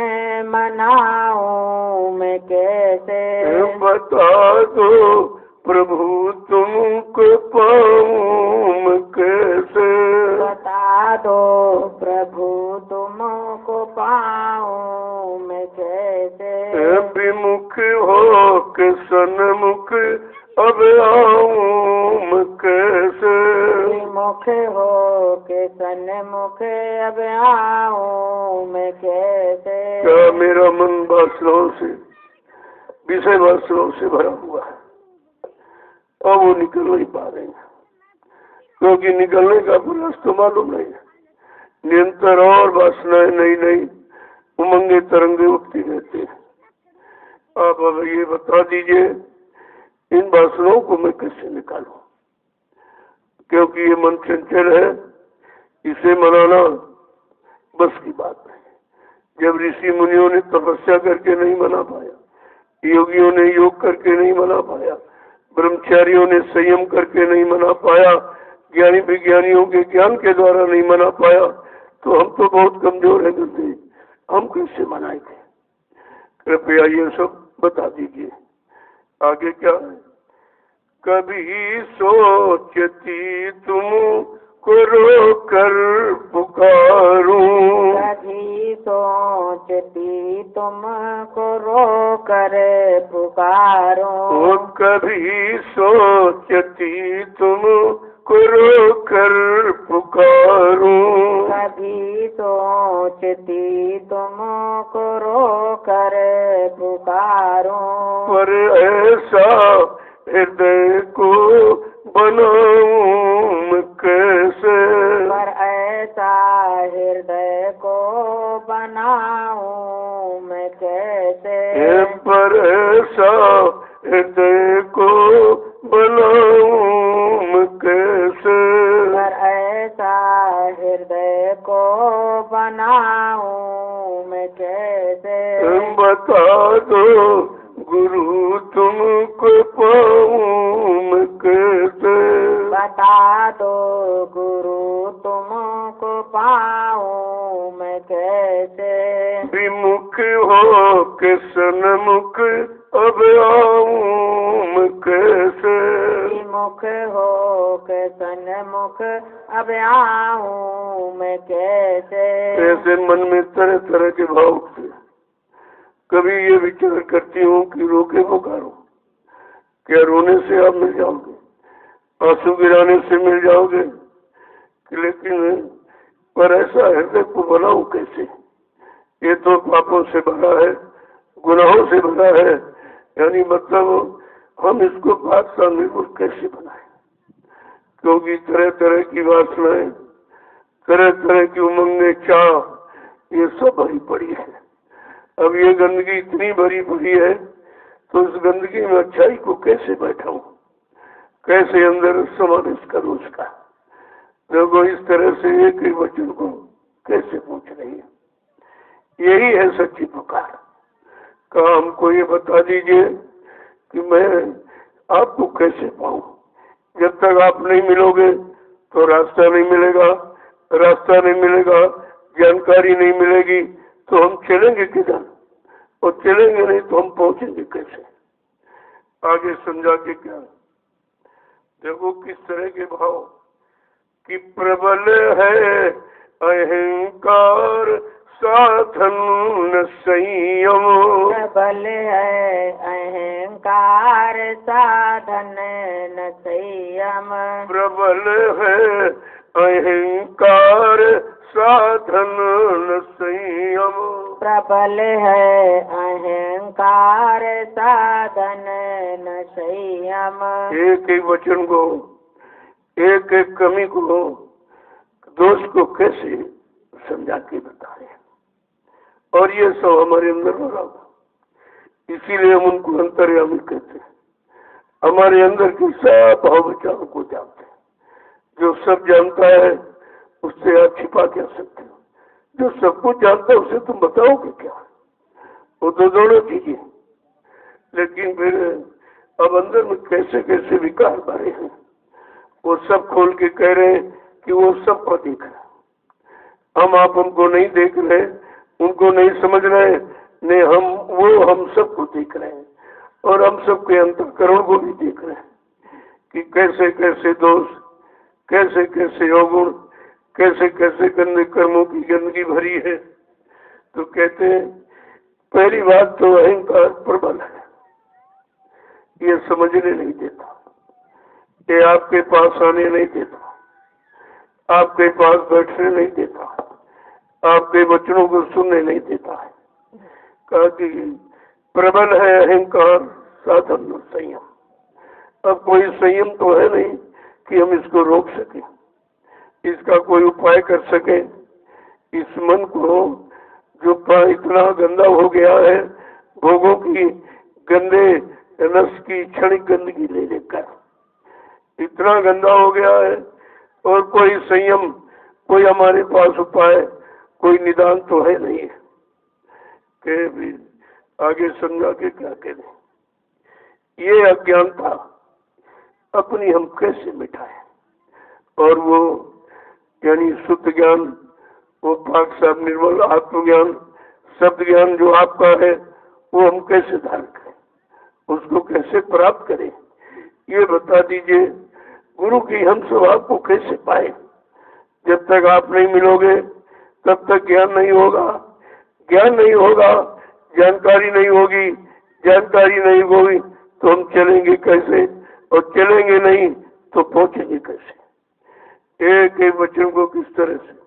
मनाऊं मैं कैसे। बता दो प्रभु तुमको पाऊं मैं कैसे, बता दो प्रभु तुमको पाऊं मैं कैसे। विमुख हो के सन्मुख अब आऊं मैं कैसे, विमुख हो के सन्मुख अब आऊं मैं कैसे। क्या मेरा मन वासनाओं से, विषय वासनाओं से भरा हुआ है, और वो निकल नहीं पा रहे हैं, क्योंकि निकलने का रास्ता मालूम नहीं है। निरंतर और वासनाएं नई नई उमंगे तरंगे उठती रहती है, आप अब ये बता दीजिए इन वासनाओं को मैं कैसे निकालूं, क्योंकि ये मन चंचल है, इसे मनाना बस की बात नहीं। जब ऋषि मुनियों ने तपस्या करके नहीं मना पाया, योगियों ने योग करके नहीं मना पाया, ब्रह्मचारियों ने संयम करके नहीं मना पाया, ज्ञानी विज्ञानियों के ज्ञान के द्वारा नहीं मना पाया, तो हम तो बहुत कमजोर हैं गंदे, हम कैसे मनाएंगे? कृपया ये सब बता दीजिए। आगे क्या है? कभी सोचती तुम को रोकर पुकारूं, कभी सोचती तुमको रोकर पुकारूं, वो कभी सोचती तुम को रोकर पुकारूं, कभी सोचती तुमको रोकर पुकारूं, पर ऐसा हृदय को बनाऊं मैं कैसे, पर ऐसा हृदय को बनाऊं मैं कैसे, पर ऐसा हृदय को बनाऊं मैं कैसे, पर ऐसा हृदय को बनाऊं मैं कैसे, बता दो गुरु तुमको पाऊं मैं कैसे, बता दो गुरु तुमको पाऊं मैं कैसे, विमुख हो के सन्मुख अब आऊं मैं कैसे, विमुख हो के सन्मुख अब आऊं मैं कैसे। ऐसे मन में तरह तरह के भाव उठते। कभी ये विचार करती हूँ कि रोके पुकारो, क्या रोने से आप मिल जाओगे, आंसू गिराने से मिल जाओगे, लेकिन पर ऐसा हृदय को बनाऊं कैसे? ये तो पापों से भरा है, गुनाहों से भरा है, यानी मतलब हम इसको बादशाह निर्भुल कैसे बनाए? क्योंकि तरह तरह की वासनाएं, तरह तरह की उमंगें, चाह, ये सब भरी पड़ी है। अब ये गंदगी इतनी भरी पड़ी है, तो इस गंदगी में अच्छाई को कैसे बैठाऊं, कैसे अंदर समावेश करूं उसका? देखो इस तरह से एक ही वचन को कैसे पूछ रही है। यही है सच्ची पुकार। कहा हमको ये बता दीजिए कि मैं आपको कैसे पाऊं। जब तक आप नहीं मिलोगे तो रास्ता नहीं मिलेगा, रास्ता नहीं मिलेगा, जानकारी नहीं मिलेगी, तो हम चलेंगे किधर? और चलेंगे नहीं तो हम पहुंचेंगे कैसे? आगे समझा के क्या? देखो किस तरह के भाव कि प्रबल है अहंकार साधन न संयम, प्रबल है अहंकार साधन न संयम, प्रबल है अहंकार साधन न संयम, प्रबल है अहंकार साधन न संयम। एक एक वचन को, एक एक कमी को, दोष को कैसे समझा के बताए, और ये सब हमारे अंदर हो रहा था। इसीलिए हम उनको अंतर्यामी कहते हैं। हमारे अंदर के सब भाव विचारों को जानते हैं। जो सब जानता है उससे आप छिपा क्या सकते हो? जो सब कुछ जानता है उसे तुम बताओगे क्या? वो तो दोनों चीजें। लेकिन फिर अब अंदर में कैसे कैसे विकार भरे हैं, वो सब खोल के कह रहे हैं कि वो सबको देख रहे हैं। हम आप उनको नहीं देख रहे, उनको नहीं समझ रहे, नहीं हम सबको देख रहे हैं, और हम सबके अंतःकरण को भी देख रहे हैं कि कैसे कैसे दोष, कैसे कैसे अवगुण, कैसे कैसे गंदे कर्मों की गंदगी भरी है। तो कहते हैं पहली बात तो अहंकार प्रबल है, ये समझने नहीं देता, ये आपके पास आने नहीं देता, आपके पास बैठने नहीं देता, आपके वचनों को सुनने नहीं देता है। कहा कि प्रबल है अहंकार साधन और संयम। अब कोई संयम तो है नहीं कि हम इसको रोक सके, इसका कोई उपाय कर सके। इस मन को जो इतना गंदा हो गया है भोगों की गंदे रस की क्षणिक गंदगी ले लेकर इतना गंदा हो गया है, और कोई संयम, कोई हमारे पास उपाय, कोई निदान तो है नहीं कि भी आगे समझा के क्या करें। ये अज्ञानता अपनी हम कैसे मिटाएं, और वो यानी शुद्ध ज्ञान, वो पाक साहब निर्मल आत्मज्ञान, शब्द ज्ञान जो आपका है, वो हम कैसे धारण करें, उसको कैसे प्राप्त करें, ये बता दीजिए। गुरु की हम सब आपको कैसे पाए? जब तक आप नहीं मिलोगे तब तक ज्ञान नहीं होगा, ज्ञान नहीं होगा, जानकारी नहीं होगी, जानकारी नहीं होगी तो हम चलेंगे कैसे, और चलेंगे नहीं तो पहुंचेंगे कैसे? एक एक वचन को किस तरह से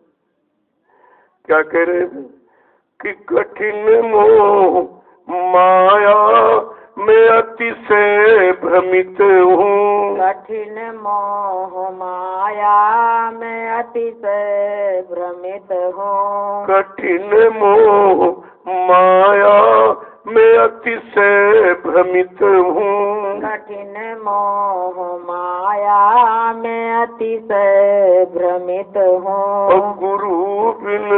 क्या कह रहे थे कि कठिन मोह माया मैं अतिशय भ्रमित हूँ। कठिन मोह माया मैं अतिशय भ्रमित हूँ। कठिन मोह माया मैं अतिशय भ्रमित हूँ। कठिन मोह माया मैं अतिशय भ्रमित हूँ। गुरु बिन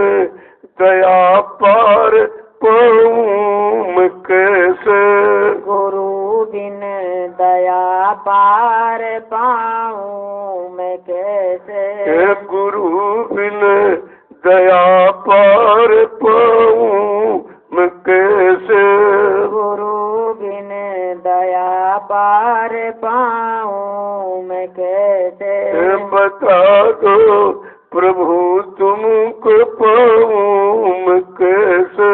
दया पार पाऊँ मैं कैसे? गुरु बिन दया पार पाऊँ मैं कैसे? गुरु बिन दया पार पाऊँ मैं कैसे? गुरु बिन दया पार पाऊँ मैं कैसे? बता दो प्रभु तुमको पाऊँ मैं कैसे?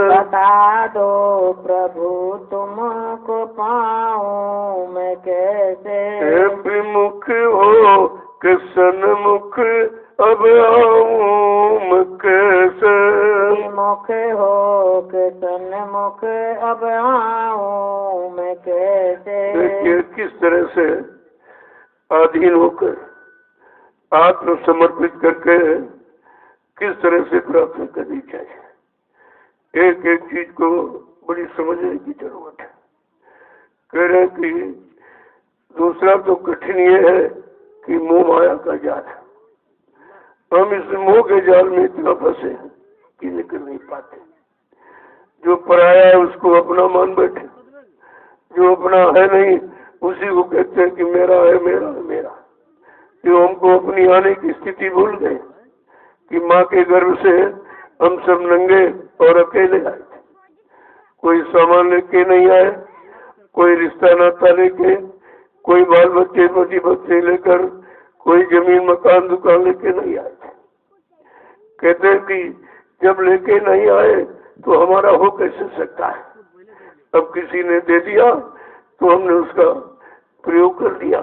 बता दो प्रभु तुमको पाऊँ मैं कैसे? विमुख हो कि सन्मुख अब आऊँ मैं कैसे? विमुख हो कि सन्मुख अब आऊँ मैं कैसे? देखिए किस तरह से अधीन होकर, आत्मसमर्पित करके किस तरह से प्रार्थना करनी चाहिए। एक एक चीज को बड़ी समझने की जरूरत है। कह रहे कि दूसरा तो कठिन ये है कि मोह माया का जाल है। हम इस मोह के जाल में इतना फंसे कि निकल नहीं पाते। जो पराया है उसको अपना मान बैठे, जो अपना है नहीं उसी को कहते हैं कि मेरा है, मेरा है, मेरा। जो हमको अपनी आने की स्थिति भूल गए कि माँ के गर्भ से हम सब नंगे और अकेले आए थे। कोई सामान लेके नहीं आए, कोई रिश्ता नाता लेके, कोई बाल बच्चे पति बच्चे लेकर, कोई जमीन मकान दुकान लेके नहीं आए थे। कहते हैं कि जब लेके नहीं आए तो हमारा हो कैसे सकता है? अब किसी ने दे दिया तो हमने उसका प्रयोग कर लिया।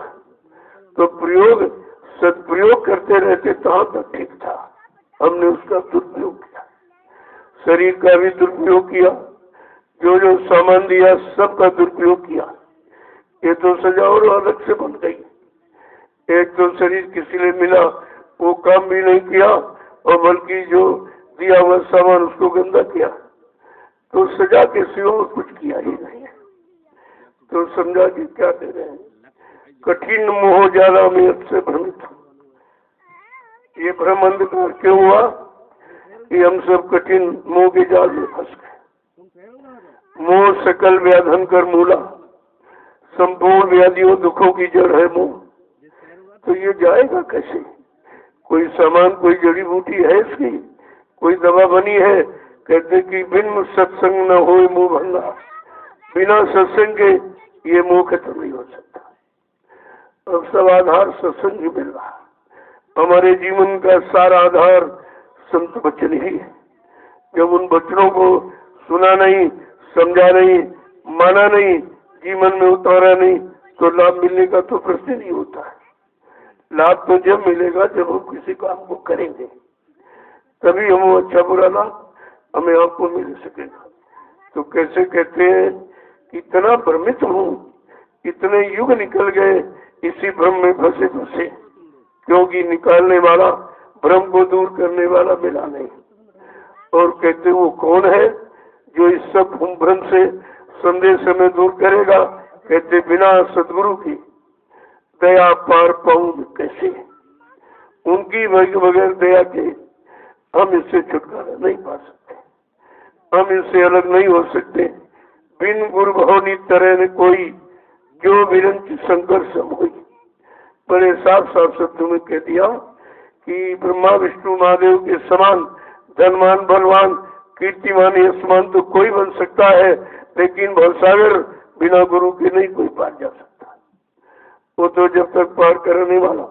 तो प्रयोग सदप्रयोग करते रहते तहाँ तक ठीक था, हमने उसका दुरुपयोग किया। शरीर का भी दुरुपयोग किया, जो जो सामान दिया सबका दुरुपयोग किया। ये तो सजा और अलग से बन गई। एक तो शरीर किसी ने मिला वो काम भी नहीं किया, और बल्कि जो दिया हुआ सामान उसको गंदा किया, तो सजा के सिवा कुछ किया ही नहीं है। तो समझा कि क्या दे रहे हैं? कठिन मोह ज्यादा में से भ्रमित हूँ। ये भ्रम अंधकार क्यों हुआ कि हम सब कठिन मोह के जाल में फंस गए। मोह सकल व्याधन कर मूला, संपूर्ण व्याधियों दुखों की जड़ है मोह। तो ये जाएगा कैसे? कोई सामान, कोई जड़ी बूटी है इसकी, कोई दवा बनी है? कहते कि बिन सत्संग न हो मोह भंगा, बिना सत्संग के ये मोह खत्म नहीं हो सकता। अब सब आधार सत्संग ही मिल रहा। हमारे जीवन का सारा आधार संत वचन ही है। जब उन वचनों को सुना नहीं, समझा नहीं, माना नहीं, जीवन में उतारा नहीं, तो लाभ मिलने का तो प्रश्न नहीं होता है। लाभ तो जब मिलेगा जब हम किसी काम को करेंगे, तभी हम अच्छा बुरा लाभ हमें आपको मिल सकेगा। तो कैसे कहते हैं कि इतना भ्रमित हूँ, इतने युग निकल गए इसी भ्रम में फंसे फंसे, क्योंकि निकालने वाला, भ्रम को दूर करने वाला मिला नहीं। और कहते वो कौन है जो इस सब भ्रम से संदेश हमें दूर करेगा। कहते बिना सदगुरु की दया पार पाऊं कैसे, उनकी बगैर दया के हम इससे छुटकारा नहीं पा सकते, हम इससे अलग नहीं हो सकते। बिन गुरु भवनी तरह कोई जो विरंच संघर्ष हुई। बड़े साफ साफ शब्दों में कह दिया कि ब्रह्मा विष्णु महादेव के समान धनवान बलवान कीर्तिमान यशमान तो कोई बन सकता है, लेकिन भवसागर बिना गुरु के नहीं कोई पार जा सकता। वो तो जब तक पार करने वाला,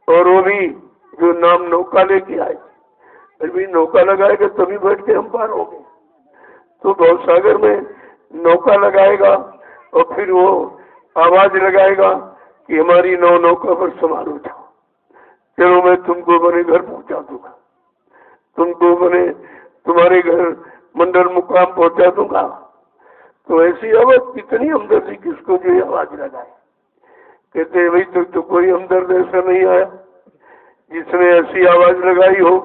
और वो भी जो नाम नौका लेके आए, फिर भी नौका लगाएगा तभी बैठ के हम पार होंगे। तो भवसागर में नौका लगाएगा और फिर वो आवाज लगाएगा कि हमारी नौका पर सवार हो जाओ, चलो मैं तुमको बने घर पहुंचा दूंगा, तुमको बने तुम्हारे घर मंडल मुकाम पहुंचा दूंगा। तो ऐसी आवाज कितनी हमदर्दी किसको जो आवाज लगाए। कहते भाई तो कोई हमदर्द ऐसा नहीं आया जिसने ऐसी आवाज लगाई हो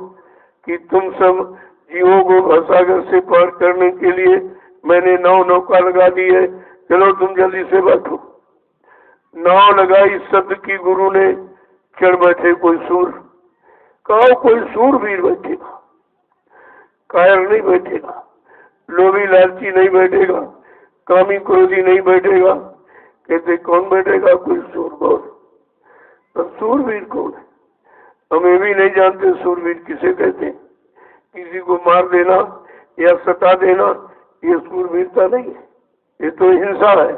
कि तुम सब जीवों को भवसागर से पार करने के लिए मैंने नौका लगा दी है, चलो तुम जल्दी से बैठो। नाव लगाई शब्द की गुरु ने, चढ़ बैठे कोई सूर। कहो कोई सूरवीर बैठेगा, कायर नहीं बैठेगा, लोभी लालची नहीं बैठेगा, कामी क्रोधी नहीं बैठेगा। कहते कौन बैठेगा? कोई सूर। बोल तो सूरवीर कौन है? हम ये भी नहीं जानते सूरवीर किसे कहते। किसी को मार देना या सता देना ये सूरवीरता नहीं है, ये तो हिंसा है।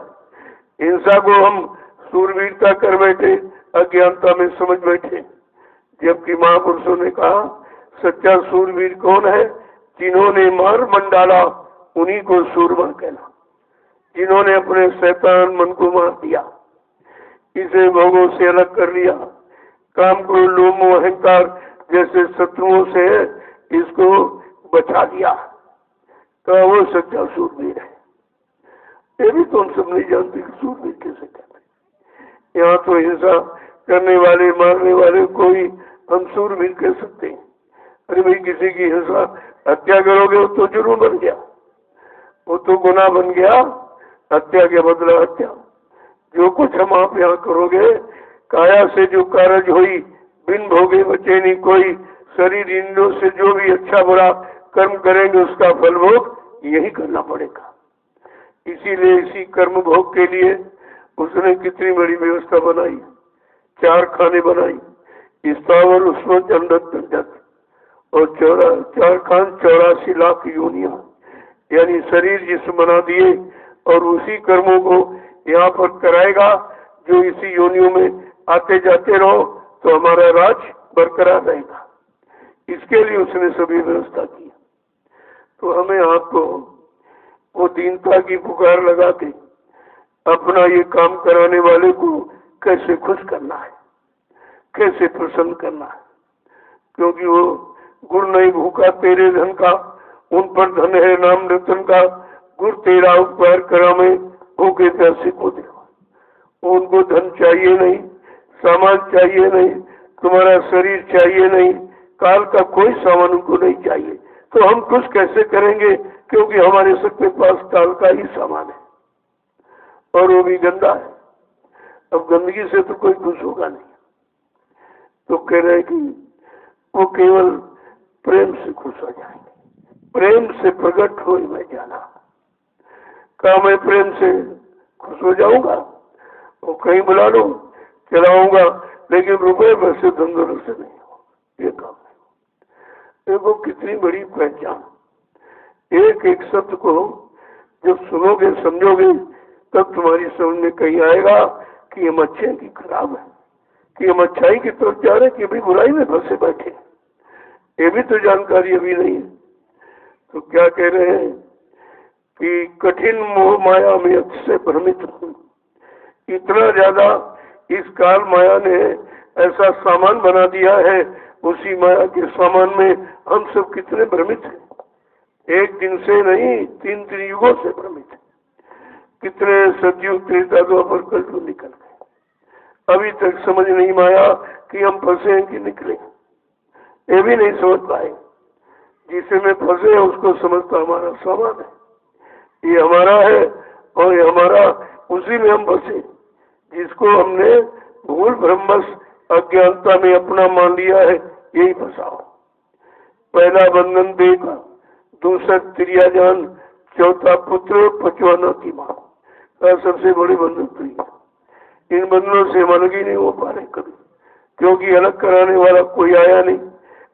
हिंसा को हम सूरवीरता कर बैठे, अज्ञानता में समझ बैठे। जबकि महापुरुषों ने कहा सच्चा सूरवीर कौन है? जिन्होंने मार मन डाला उन्हीं को सूरमा कहना। जिन्होंने अपने शैतान मन को मार दिया, इसे भोगों से अलग कर लिया, काम क्रोध लोभ मोह अहंकार जैसे शत्रुओं से इसको बचा लिया, तो वो सच्चा सूरवीर है। ये भी तो हम सब नहीं जानते कि सूरवीर कैसे कहते। यहाँ तो हिंसा करने वाले मारने वाले को ही हम सूरवीर कह सकते हैं। अरे भाई किसी की हिंसा हत्या करोगे वो तो जुर्म बन गया, वो तो गुनाह बन गया। हत्या के बदला हत्या। जो कुछ हम आप यहाँ करोगे, काया से जो कारज हुई बिन भोगे बचे नहीं कोई। शरीर इंद्रियों से जो भी अच्छा बुरा कर्म करेंगे उसका फल भोग यही करना पड़ेगा। इसीलिए इसी कर्म भोग के लिए उसने कितनी बड़ी व्यवस्था बनाई, 4 खाने बनाई, स्थावर उसमें चंदत और 4 खान 84 लाख योनिया, यानी शरीर जिस बना दिए और उसी कर्मों को यहाँ पर कराएगा। जो इसी योनियों में आते जाते रहो तो हमारा राज बरकरार रहेगा। इसके लिए उसने सभी व्यवस्था की। तो हमें आपको वो दीनता की पुकार लगा के अपना ये काम कराने वाले को कैसे खुश करना है, कैसे प्रसन्न करना है। क्योंकि वो गुर नहीं भूखा तेरे धन का, उन पर धन है नाम रतन का। गुर तेरा उपकार करा में भूखे प्यासे को दे। उनको धन चाहिए नहीं, सामान चाहिए नहीं, तुम्हारा शरीर चाहिए नहीं, काल का कोई सामान उनको नहीं चाहिए। तो हम खुश कैसे करेंगे? क्योंकि हमारे सबके पास काल का ही सामान है और वो भी गंदा है। अब गंदगी से तो कोई खुश होगा नहीं। तो कह रहे कि वो केवल प्रेम से खुश हो जाएंगे। प्रेम से प्रकट हो मैं जाना। क्या मैं प्रेम से खुश हो जाऊंगा? वो कहीं बुला लो चलाऊंगा, लेकिन रुपए वैसे धंधों से नहीं हो, ये काम नहीं। देखो कितनी बड़ी पहचान। एक एक शब्द को जब सुनोगे समझोगे तब तुम्हारी समझ में कहीं आएगा कि हम अच्छे हैं कि खराब है, कि हम अच्छाई की तरफ जा रहे कि अभी बुराई में फंसे बैठे। ये भी तो जानकारी अभी नहीं है। तो क्या कह रहे हैं कि कठिन मोह माया में अतिशय भ्रमित हूँ। इतना ज्यादा इस काल माया ने ऐसा सामान बना दिया है, उसी माया के सामान में हम सब कितने भ्रमित हैं। एक दिन से नहीं 3 युगों से भ्रमित है। कितने सतयुग त्रेता द्वापर कल्प निकल गए, अभी तक समझ नहीं आया कि हम फंसे हैं कि निकले। ये भी नहीं समझ पाए। जिसे में फंसे उसको समझता हमारा सामान है। ये हमारा है और ये हमारा, उसी में हम बसे। जिसको हमने भूल भ्रमवश अज्ञानता में अपना मान लिया है, यही फंसाओ। पहला बंधन देह का, दूसरा त्रियाजान, चौथा पुत्र, पांचवा नाती माँ का सबसे बड़े बंधन तो ये। इन बंधनों से हम अलग ही नहीं हो पा रहे कभी, क्योंकि अलग कराने वाला कोई आया नहीं।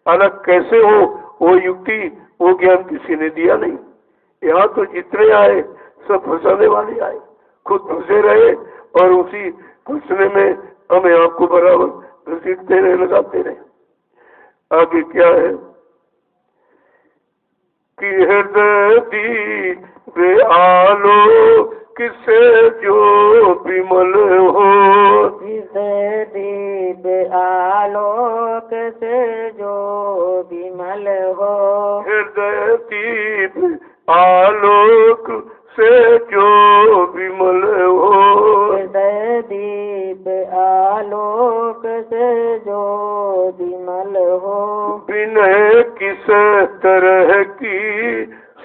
अलग कैसे हो वो युक्ति, वो ज्ञान किसी ने दिया नहीं। यहाँ तो जितने आए सब फंसाने वाले आए, खुद फंसे रहे और उसी फंसने में हमें आपको बराबर घसीटते रहे, लगाते रहे। आगे क्या है कि हृदय दीप आलो किसे जो विमल हो, हृदय दीप आलोक से जो विमल हो, हृदय दीप आलोक से जो विमल हो, हृदय दीप आलोक से जो विमल हो, विनय किस तरह की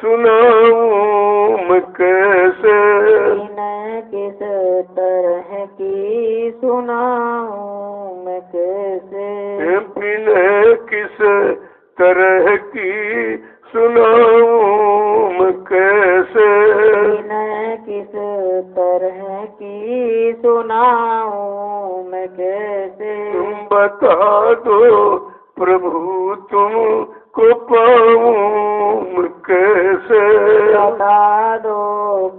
सुनाऊं मैं कैसे, विनय किस तरह की सुनाऊं मैं कैसे, विनय किस तरह की सुनाऊं मैं कैसे, विनय किस तरह की सुनाऊं मैं कैसे, तुम बता दो प्रभु तुमको पाऊं मैं कैसे, बता दो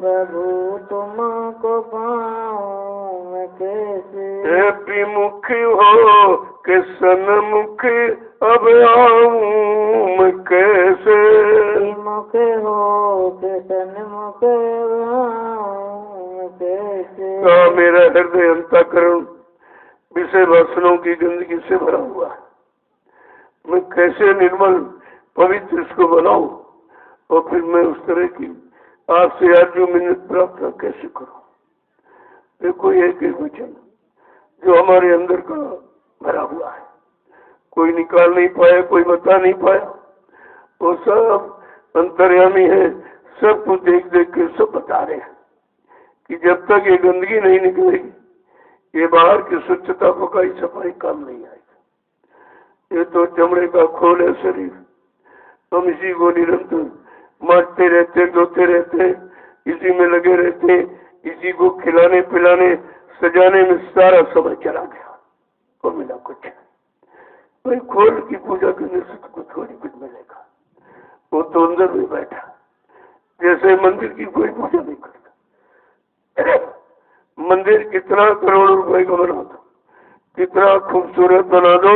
प्रभु तुमको पाऊं मैं कैसे, विमुख हो के सन्मुख अब आऊं मैं कैसे, विमुख हो के सन्मुख आऊं मैं कैसे, मेरा हृदय अंतःकरण विषय वासनाओं की गंदगी से भरा हुआ है। मैं कैसे निर्मल पवित्र इसको बनाऊं और फिर मैं उस तरह की आपसे आज जो मिन्नत प्रार्थना कैसे करूं। देखो एक एक वचन जो हमारे अंदर का भरा हुआ है, कोई निकाल नहीं पाया, कोई बता नहीं पाया, वो सब अंतर्यामी है, सब कुछ देख देख के सब बता रहे हैं कि जब तक ये गंदगी नहीं निकलेगी, ये बाहर की स्वच्छता पकाई सफाई काम नहीं आएगी। ये तो चमड़े का खोल है शरीर, हम इसी को निरंतर मारते रहते, धोते रहते, इसी में लगे रहते, इसी को खिलाने पिलाने सजाने में सारा समय चला गया और मिला कुछ। भाई खोल की पूजा करने से तो थोड़ी कुछ मिलेगा, वो तो अंदर में बैठा, जैसे मंदिर की कोई पूजा नहीं करता। मंदिर कितना करोड़ों रुपए का बना दो, कितना खूबसूरत बना दो,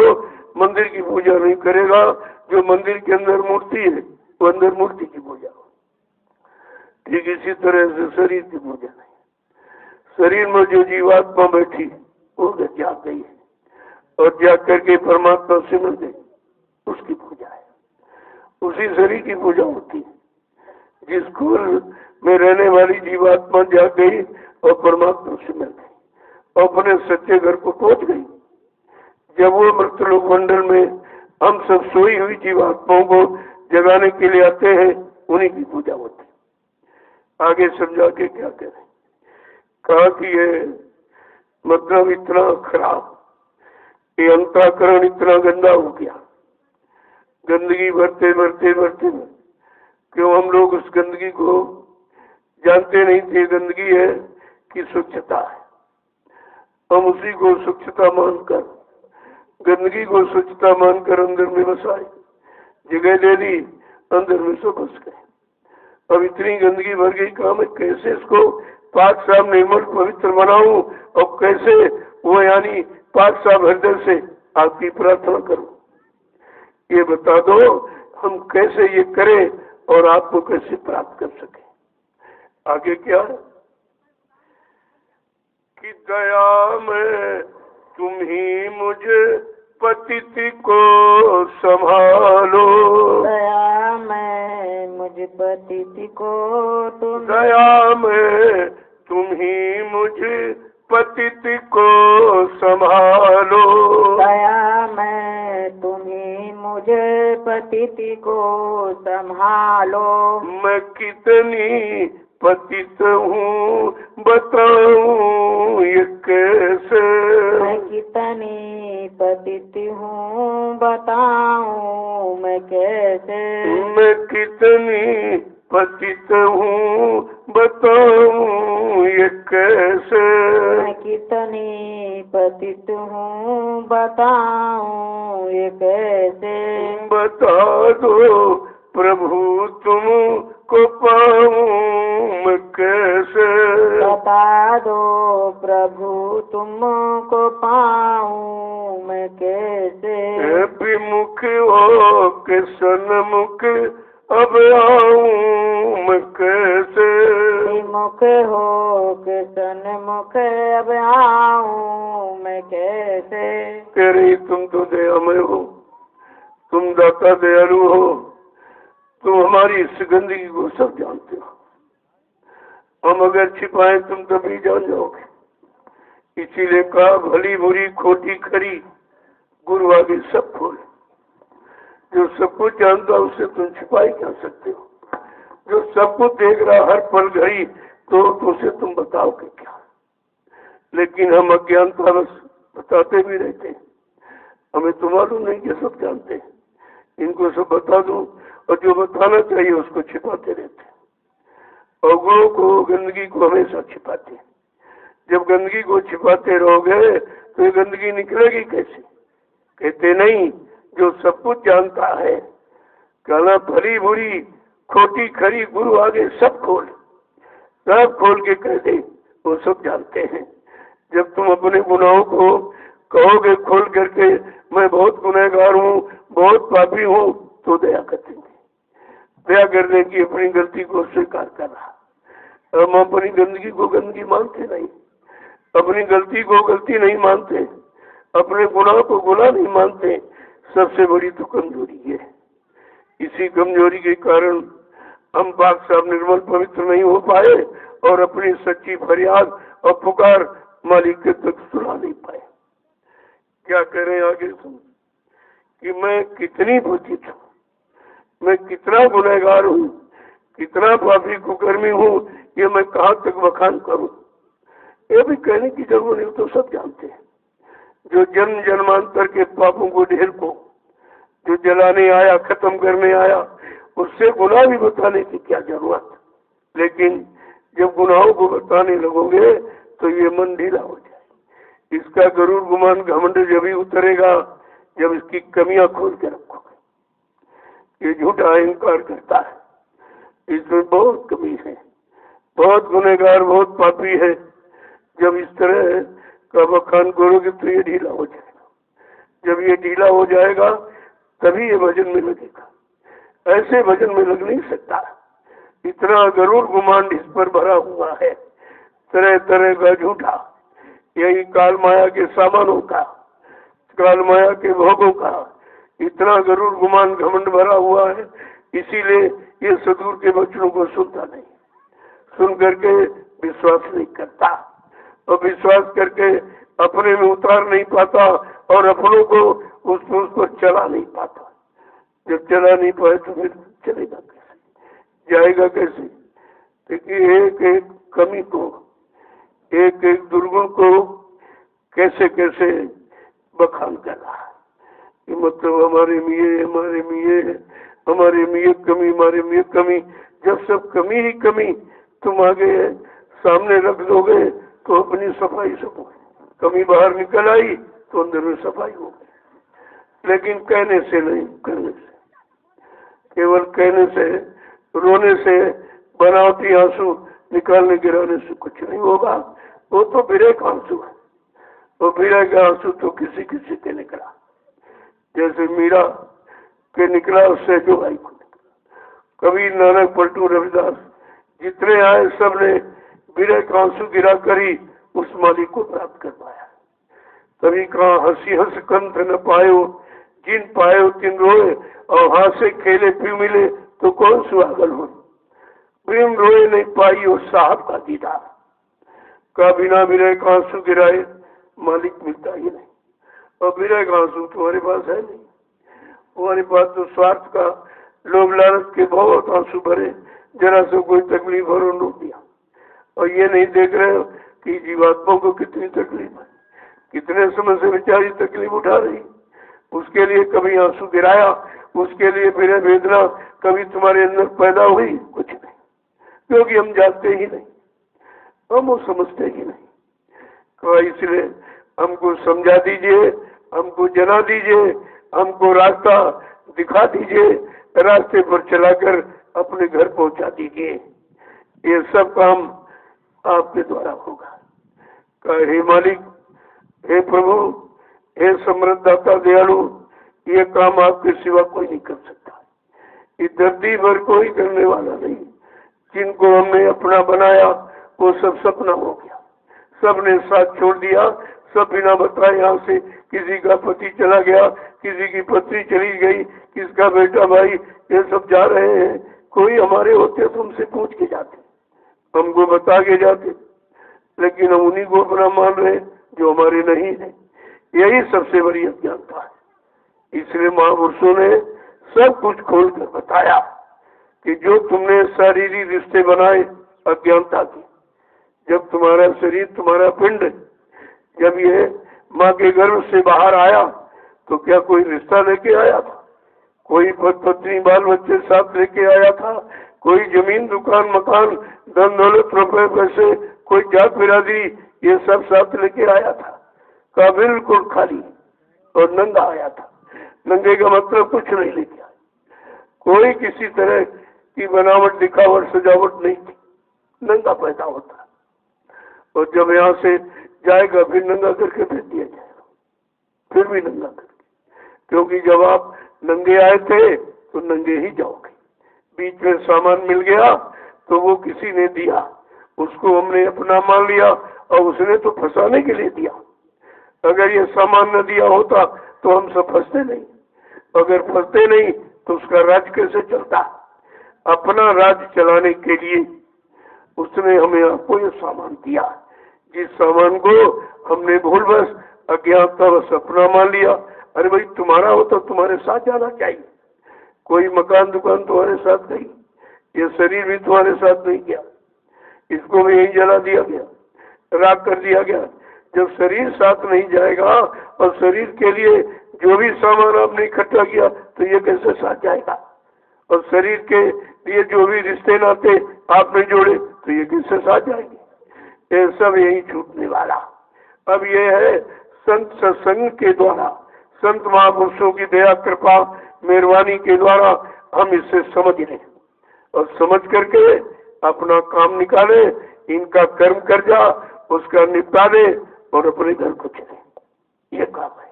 मंदिर की पूजा नहीं करेगा। जो मंदिर के अंदर मूर्ति है वो अंदर मूर्ति की पूजा हो। ठीक इसी तरह से शरीर की पूजा नहीं। शरीर में जो जीवात्मा बैठी वो जाग गई है और जाग करके परमात्मा सिमर गई, उसकी पूजा है। उसी शरीर की पूजा होती है। जिस खोल में रहने वाली जीवात्मा जाग गई और परमात्मा सिमर गई और अपने सच्चे घर को पहुंच गई। जब वो मृतलोक मंडल में हम सब सोई हुई जीवात्माओं को जगाने के लिए आते हैं, उन्हीं की पूजा होती है। आगे समझा के क्या करें, कहा कि ये मतलब इतना खराब, ये अंतःकरण इतना गंदा हो गया, गंदगी भरते भरते भरते क्यों हम लोग उस गंदगी को जानते नहीं थे। गंदगी है कि स्वच्छता है, हम उसी को स्वच्छता मानकर, गंदगी को स्वच्छता मानकर अंदर में बसाए, जगह ले ली, अंदर में सब बस गए। अब इतनी गंदगी भर गई, काम है कैसे इसको पाक साफ निर्मल पवित्र बनाऊं और कैसे वो यानी पाक साफ हृदय से आपकी प्रार्थना करूं, ये बता दो। हम कैसे ये करें और आपको कैसे प्राप्त कर सके। आगे क्या है कि दया में तुम ही मुझे पतित को संभालो, दया में मुझ पतित को तुम, दया में तुम ही मुझे पतित को संभालो, दया में तुम्ही मुझे पतित को संभालो। मैं कितनी पतित हूँ बताऊं ये कैसे। मैं कितनी पतित हूँ बताऊं मैं कैसे। मैं कितनी पतित हूँ बताऊं ये कैसे। मैं कितनी पतित हूँ बताऊं ये कैसे। बता दो प्रभु तुमको पाऊं मैं कैसे। बता दो प्रभु तुमको पाऊं मैं कैसे। विमुख हो के सन्मुख अब आऊं मैं कैसे। विमुख हो के सन्मुख अब आऊं मैं कैसे। कह रही तुम तो दयामय हो, तुम दाता दयालु हो, तुम हमारी इस गंदगी को सब जानते हो। हम अगर छिपाएं तुम तभी जान जाओगे। इसीलिए कहा भली बुरी खोटी खरी गुरु आगे सब खोल। जो सब कुछ जानता उससे तुम छिपाई क्या सकते हो। जो सब कुछ देख रहा हर पल घड़ी तो उसे तुम बताओगे क्या। लेकिन हम अज्ञानता बस बताते भी रहते हैं। हमें तो मालूम नहीं कि सब जानते हैं। इनको सब बता दूं और जो बताना चाहिए उसको छिपाते रहते हैं। अवगुणों को गंदगी को हमेशा छिपाते हैं। जब गंदगी को छिपाते रहोगे तो ये गंदगी निकलेगी कैसे। कहते नहीं जो सब कुछ जानता है, कहना भली बुरी खोटी खरी गुरु आगे सब खोल। सब खोल के कह दे वो सब जानते हैं। जब तुम अपने गुनाहों को कहोगे खोल करके मैं बहुत गुनहगार हूँ, बहुत पापी हूँ, तो दया कर देंगे। दया करने की अपनी गलती को स्वीकार कर रहा। हम अपनी गंदगी को गंदगी मानते नहीं, अपनी गलती को गलती नहीं मानते, अपने गुनाह को गुनाह नहीं मानते। सबसे बड़ी तो कमजोरी है। इसी कमजोरी के कारण हम पाक साहब निर्मल पवित्र नहीं हो पाए और अपनी सच्ची फरियाद और पुकार मालिक के तक सुना नहीं पाए। क्या करें आगे तुम कि मैं कितनी पतित हूँ, मैं कितना गुनहगार हूँ, कितना पापी कुकर्मी हूँ, ये मैं कहाँ तक बखान करूँ। ये भी कहने की जरूरत नहीं, तो सब जानते हैं। जो जन्म जन्मांतर के पापों को ढेर को जो जलाने आया, खत्म करने आया, उससे गुनाह भी बताने की क्या जरूरत। लेकिन जब गुनाहों को बताने लगोगे तो ये मन ढीला हो जाए। इसका गरूर गुमान घमंड जब ही उतरेगा जब इसकी कमियां खोल के रखोगे। ये झूठा अहंकार करता है, इसमें बहुत कमी है, बहुत गुनहगार, बहुत पापी है। जब इस तरह का बखान करोगे तो ये ढीला हो जाएगा। जब ये ढीला हो जाएगा तभी ये भजन में लगेगा। ऐसे भजन में लग नहीं सकता। इतना गरूर गुमान इस पर भरा हुआ है, तरह तरह का झूठा। यही काल माया के सामानों का, काल माया के भोगों का इतना गरूर गुमान घमंड भरा हुआ है। इसीलिए ये सदगुरु के वचनों को सुनता नहीं, सुन करके विश्वास नहीं करता और विश्वास करके अपने में उतार नहीं पाता और अपनों को उसको चला नहीं पाता। जब चला नहीं पाए तो फिर चलेगा कैसे, जाएगा कैसे। देखिए एक एक कमी को, एक एक दुर्गुण को कैसे कैसे बखान कर रहा है कि मतलब हमारे में ये, हमारे में ये, हमारे में ये कमी, हमारे में ये कमी। जब सब कमी ही कमी तुम आगे सामने रख दोगे तो अपनी सफाई सब होगी। कमी बाहर निकल आई तो अंदर में सफाई हो गई। लेकिन कहने से नहीं, करने से, केवल कहने से, रोने से, बनावटी आंसू निकालने गिराने से कुछ नहीं होगा। वो तो बिरेक आंसू है। वो बिरेक आंसू तो किसी किसी के निकला, जैसे मीरा के निकला उससे जो भाई को निकला। कबीर, नानक, पलटू, रविदास जितने आए सब ने बिरेक आंसू गिरा कर ही उस मालिक को प्राप्त कर पाया। तभी कहा हंसी हंस कंठ न पायो, जिन पायो तिन रोए, और हाथ से खेले फिर मिले तो कौन सुहागन हो। प्रेम रोए नहीं पाई और साहब का दीदार का, बिना बिरेक आंसू गिराए मालिक मिलता ही नहीं। और बिरेक आंसू तुम्हारे पास है नहीं, तुम्हारे पास तो स्वार्थ का, लोभ लालच के बहुत आंसू भरे जरा से कोई तकलीफ और रोक दिया। और ये नहीं देख रहे हो कि जीवात्मा को कितनी तकलीफ है, कितने समय से बेचारी तकलीफ उठा रही। उसके लिए कभी आंसू गिराया, उसके लिए मेरे वेदना कभी तुम्हारे अंदर पैदा हुई? कुछ नहीं, क्योंकि हम जानते ही नहीं, हम वो समझते ही नहीं। तो इसलिए हमको समझा दीजिए, हमको जना दीजिए, हमको रास्ता दिखा दीजिए, रास्ते पर चलाकर अपने घर पहुंचा दीजिए। ये सब काम आपके द्वारा होगा। हे मालिक, हे प्रभु, हे समृद्धदाता दयालु, ये काम आपके सिवा कोई नहीं कर सकता। इस धरती पर कोई करने वाला नहीं। जिनको हमने अपना बनाया वो सब सपना हो गया, सबने साथ छोड़ दिया, सब बिना बताए यहाँ से। किसी का पति चला गया, किसी की पत्नी चली गई, किसका बेटा भाई, ये सब जा रहे हैं। कोई हमारे होते तो हमसे पूछ के जाते, हमको बता के जाते, लेकिन हम उन्हीं को अपना मान रहे जो हमारे नहीं है। यही सबसे बड़ी अज्ञानता है। इसलिए महापुरुषों ने सब कुछ खोल कर बताया कि जो तुमने शारीरिक रिश्ते बनाए अज्ञानता की, जब तुम्हारा शरीर, तुम्हारा पिंड जब ये माँ के गर्भ से बाहर आया तो क्या कोई रिश्ता लेके आया था? कोई पत्नी बाल बच्चे साथ लेके आया था? कोई जमीन दुकान मकान धन दौलत रुपए पैसे, कोई जात बिरादरी, ये सब साथ लेके आया था? का बिल्कुल खाली और नंगा आया था। नंगे का मतलब कुछ नहीं लेके आया, कोई किसी तरह की बनावट दिखावट सजावट नहीं थी, नंगा पैदा होता। और जब यहाँ से जाएगा फिर नंगा करके भेज दिया जाएगा, फिर भी नंगा करके, क्योंकि जब आप नंगे आए थे तो नंगे ही जाओगे। बीच में सामान मिल गया तो वो किसी ने दिया, उसको हमने अपना मान लिया और उसने तो फंसाने के लिए दिया। अगर ये सामान न दिया होता तो हम सब फंसते नहीं, अगर फंसते नहीं तो उसका राज कैसे चलता? अपना राज चलाने के लिए उसने हमें आपको ये सामान दिया, जिस सामान को हमने भूलवश अज्ञानतावश अपना मान लिया। अरे भाई, तुम्हारा हो तो तुम्हारे साथ जाना चाहिए, कोई मकान दुकान तुम्हारे साथ नहीं, ये शरीर भी तुम्हारे साथ नहीं गया, इसको भी यही जला दिया गया, राख कर दिया गया। जब शरीर साथ नहीं जाएगा और शरीर के लिए जो भी सामान आपने इकट्ठा किया तो ये कैसे साथ जाएगा? और शरीर के लिए जो भी रिश्ते नाते आपने जोड़े तो ये कैसे साथ जाएंगे? ये सब यही छूटने वाला। अब ये है संत सत्संग के द्वारा, संत महापुरुषों की दया कृपा मेहरबानी के द्वारा हम इसे समझ लें और समझ करके अपना काम निकाले, इनका कर्म कर जा, उसका निपटा दे और अपने घर को चले। ये काम है,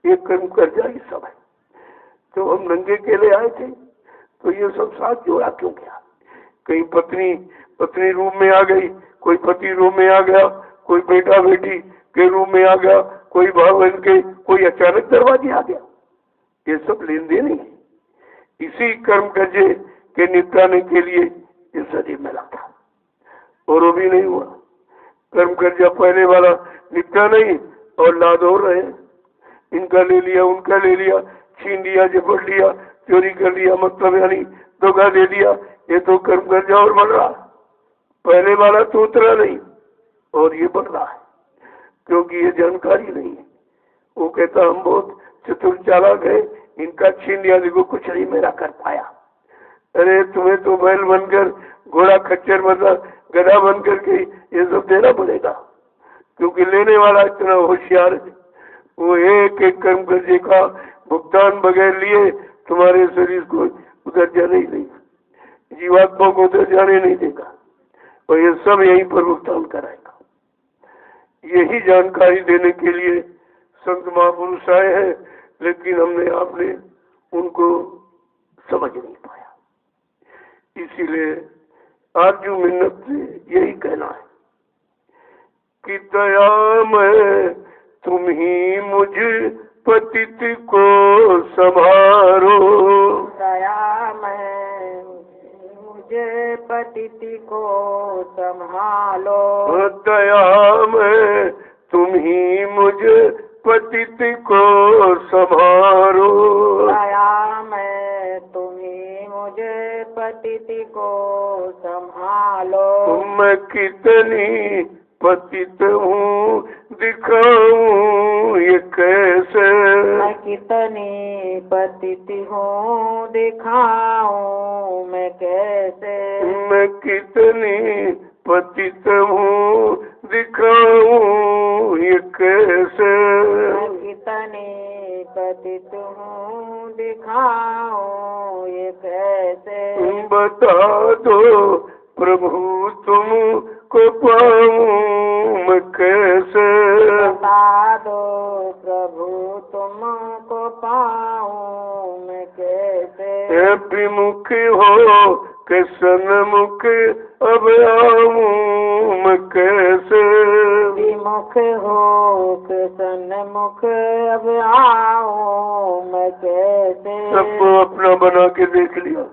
ये कर्म कर जा, ये सब है। तो हम नंगे केले आए थे तो ये सब साथ जोड़ा क्यों गया? कहीं पत्नी रूम में आ गई, कोई पति रूम में आ गया, कोई बेटा बेटी के रूम में आ गया, कोई भाव बहन के, कोई अचानक दरवाजे आ गया। ये सब लेन देन ही है। इसी कर्म कर्जे के निपटाने के लिए ये शरीर मिला था और वो भी नहीं हुआ। कर्म कर्जा पहले वाला निपटा नहीं और लाद हो रहे, इनका ले लिया, उनका ले लिया, छीन लिया, झपट लिया, चोरी कर लिया, मतलब यानी धोखा दे दिया। ये तो कर्म कर्जा और बढ़ रहा, पहले वाला तो उतरा नहीं और ये बढ़ रहा है, क्योंकि ये जानकारी नहीं है। वो कहता हम बहुत चतुर चालाक है, इनका छीन लिया, देखो कुछ नहीं मेरा कर पाया। अरे तुम्हें तो बैल बनकर, घोड़ा खच्चर मतलब गधा बन करके ये सब देना पड़ेगा, क्योंकि लेने वाला इतना होशियार है। वो एक एक कर्म कर्जे का भुगतान बगैर लिए तुम्हारे शरीर को उधर जाने ही नहीं, जीवात्मा को उधर जाने नहीं देगा, और ये सब यहीं पर भुगतान कराएगा। यही जानकारी देने के लिए संत महापुरुष आए हैं, लेकिन आपने उनको समझ नहीं पाया। इसीलिए आरजू मिन्नत से यही कहना है कि दया में तुम ही मुझ पतित को संभारो, दया में मुझे पतित को संभालो, दया में तुम ही मुझे पतित को संभारो, दया में तुम ही मुझे पतित को संभालो। मैं कितनी पतित हूँ दिखाऊं ये कैसे, मैं कितनी पतित हूँ दिखाऊं मैं कैसे। मैं कितनी पतित हूँ दिखाऊं ये कैसे, मैं कितनी पतित हूँ दिखाऊं ये कैसे। बता दो प्रभु तुम को पाऊं मैं कैसे, बता दो प्रभु तुमको पाऊं मैं कैसे। विमुख हो के सन्मुख अब आऊं मैं कैसे, विमुख हो के सन्मुख अब आऊं मैं कैसे। सबको अपना बना के देख लिया,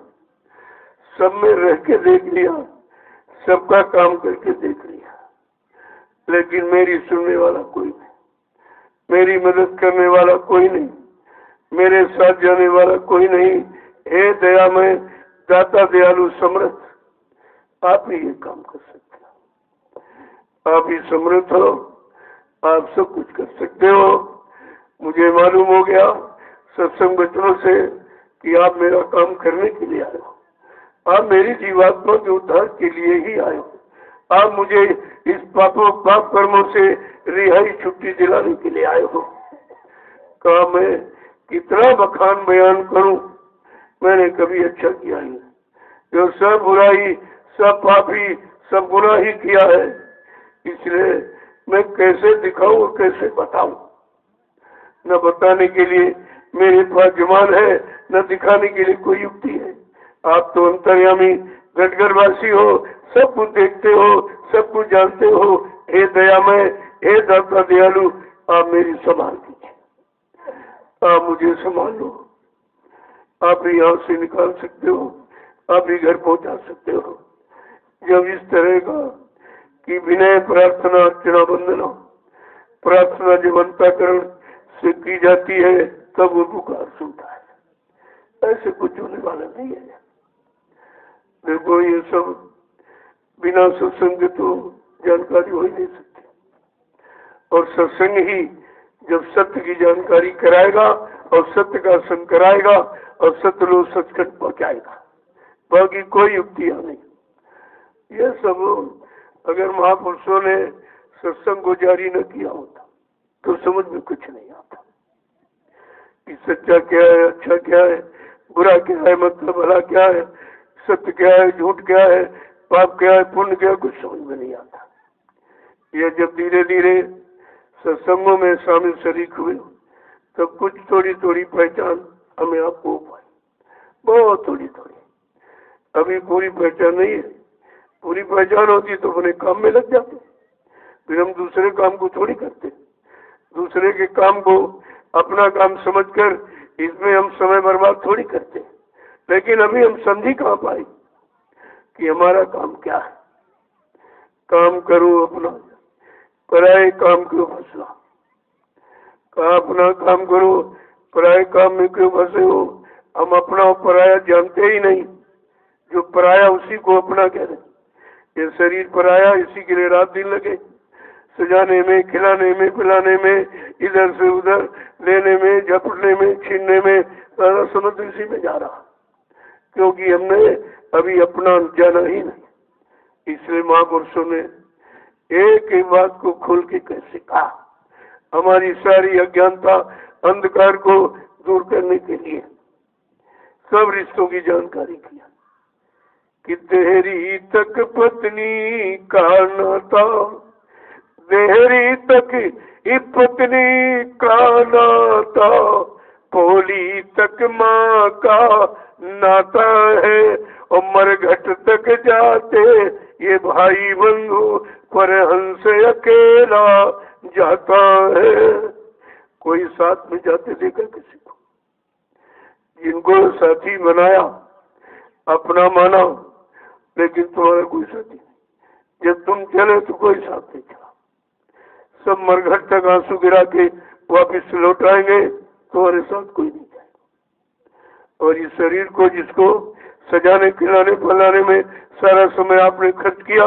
सब में रह के देख लिया, सबका काम करके देख लिया, लेकिन मेरी सुनने वाला कोई नहीं, मेरी मदद करने वाला कोई नहीं, मेरे साथ जाने वाला कोई नहीं। हे दयामय दाता दयालु समर्थ, आप ही ये काम कर सकते हो, आप ही समर्थ हो, आप सब कुछ कर सकते हो। मुझे मालूम हो गया सत्संग बचनों से कि आप मेरा काम करने के लिए आए हो, आप मेरी जीवात्मा के उद्धार के लिए ही आए हो, आप मुझे इस पाप कर्मों से रिहाई छुट्टी दिलाने के लिए आए हो। कहा मैं कितना बखान बयान करूं, मैंने कभी अच्छा किया ही, जो सब बुराई सब पापी सब गुनाह ही किया है, इसलिए मैं कैसे दिखाऊं और कैसे बताऊं। न बताने के लिए मेरे पास जुबान है, न दिखाने के लिए कोई युक्ति है। आप तो अंतर्यामी घटघरवासी हो, सब कुछ देखते हो, सब कुछ जानते हो। हे दयामय, हे दाता दयालु, आप मेरी संभाल कीजिए, आप मुझे संभाल लो। आप ही यहाँ से निकाल सकते हो, आप ही घर पहुंचा सकते हो। जब इस तरह का कि विनय प्रार्थना अर्चना वंदना प्रार्थना जब अंतःकरण से की जाती है तब वो पुकार सुनता है, ऐसे कुछ होने वाला नहीं है। देखो ये सब बिना सत्संग तो जानकारी हो ही नहीं सकती, और सत्संग ही जब सत्य की जानकारी कराएगा और सत्य का संग कराएगा और सत्य लोग सचखंड पहुंचाएगा, बाकी कोई युक्तियां नहीं। ये सब अगर महापुरुषों ने सत्संग को जारी न किया होता तो समझ में कुछ नहीं आता कि सच्चा क्या है, अच्छा क्या है, बुरा क्या है, मतलब भला क्या है, सत्य क्या है, झूठ क्या है, पाप क्या है, पुण्य क्या है, कुछ समझ में नहीं आता। ये जब धीरे धीरे सत्संगों में शामिल शरीक हुए तो कुछ थोड़ी थोड़ी पहचान हमें आपको हो पाई, बहुत थोड़ी थोड़ी। अभी पूरी पहचान नहीं है, पूरी पहचान होती तो अपने काम में लग जाते, फिर हम दूसरे काम को थोड़ी करते, दूसरे के काम को अपना काम समझकर इसमें हम समय बर्बाद थोड़ी करते। लेकिन अभी हम समझी कहाँ पाए कि हमारा काम क्या है। काम करो अपना, पराये काम क्यों फंसना। कहा अपना काम करो, पराये काम में क्यों फंसे हो। हम अपना और पराया जानते ही नहीं, जो पराया उसी को अपना कह रहे। ये शरीर पराया, इसी के लिए रात दिन लगे, सजाने में, खिलाने में, पिलाने में, इधर से उधर लेने में, झपटने में, छीनने में, सारा समझ इसी में जा रहा, क्योंकि हमने अभी अपना जाना ही नहीं। इसलिए महापुरुषों ने एक एक बात को खोल के कैसे कहा, हमारी सारी अज्ञानता अंधकार को दूर करने के लिए सब रिश्तों की जानकारी किया कि देहरी तक पत्नी का नाता, देहरी तक ही पत्नी का नाता, पोली तक माँ का नाता है, और मरघट तक जाते ये भाई बंधु, पर हंस अकेला जाता है। कोई साथ में जाते देखा किसी को? जिनको साथी बनाया, अपना माना, लेकिन तुम्हारा कोई साथी नहीं। जब तुम चले तो कोई साथ नहीं चला, सब मरघट तक आंसू गिरा के वापिस लौट आएंगे, तुम्हारे साथ कोई नहीं जाएगा। और इस शरीर को जिसको सजाने खिलाने फलाने में सारा समय आपने खर्च किया,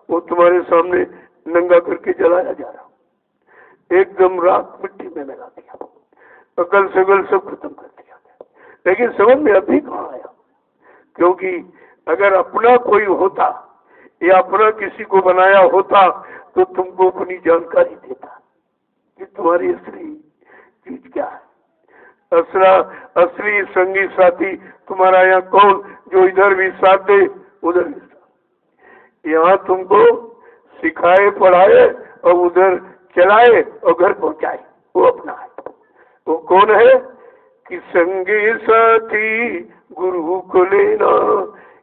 वो तुम्हारे सामने नंगा करके जलाया जा रहा, एकदम राख मिट्टी में मिला दिया, अकल सगल सब खत्म कर दिया। लेकिन समझ में अभी कहाँ आया, क्योंकि अगर अपना कोई होता या अपना किसी को बनाया होता तो तुमको अपनी जानकारी देता कि तुम्हारी असली चीज क्या है, असली संगी साथी तुम्हारा यहाँ कौन, जो इधर भी साथ दे उधर भी साथ। यहाँ तुमको सिखाए पढ़ाए और उधर चलाए और घर पहुंचाए, वो अपना है। वो कौन है कि संगी साथी गुरु को लेना,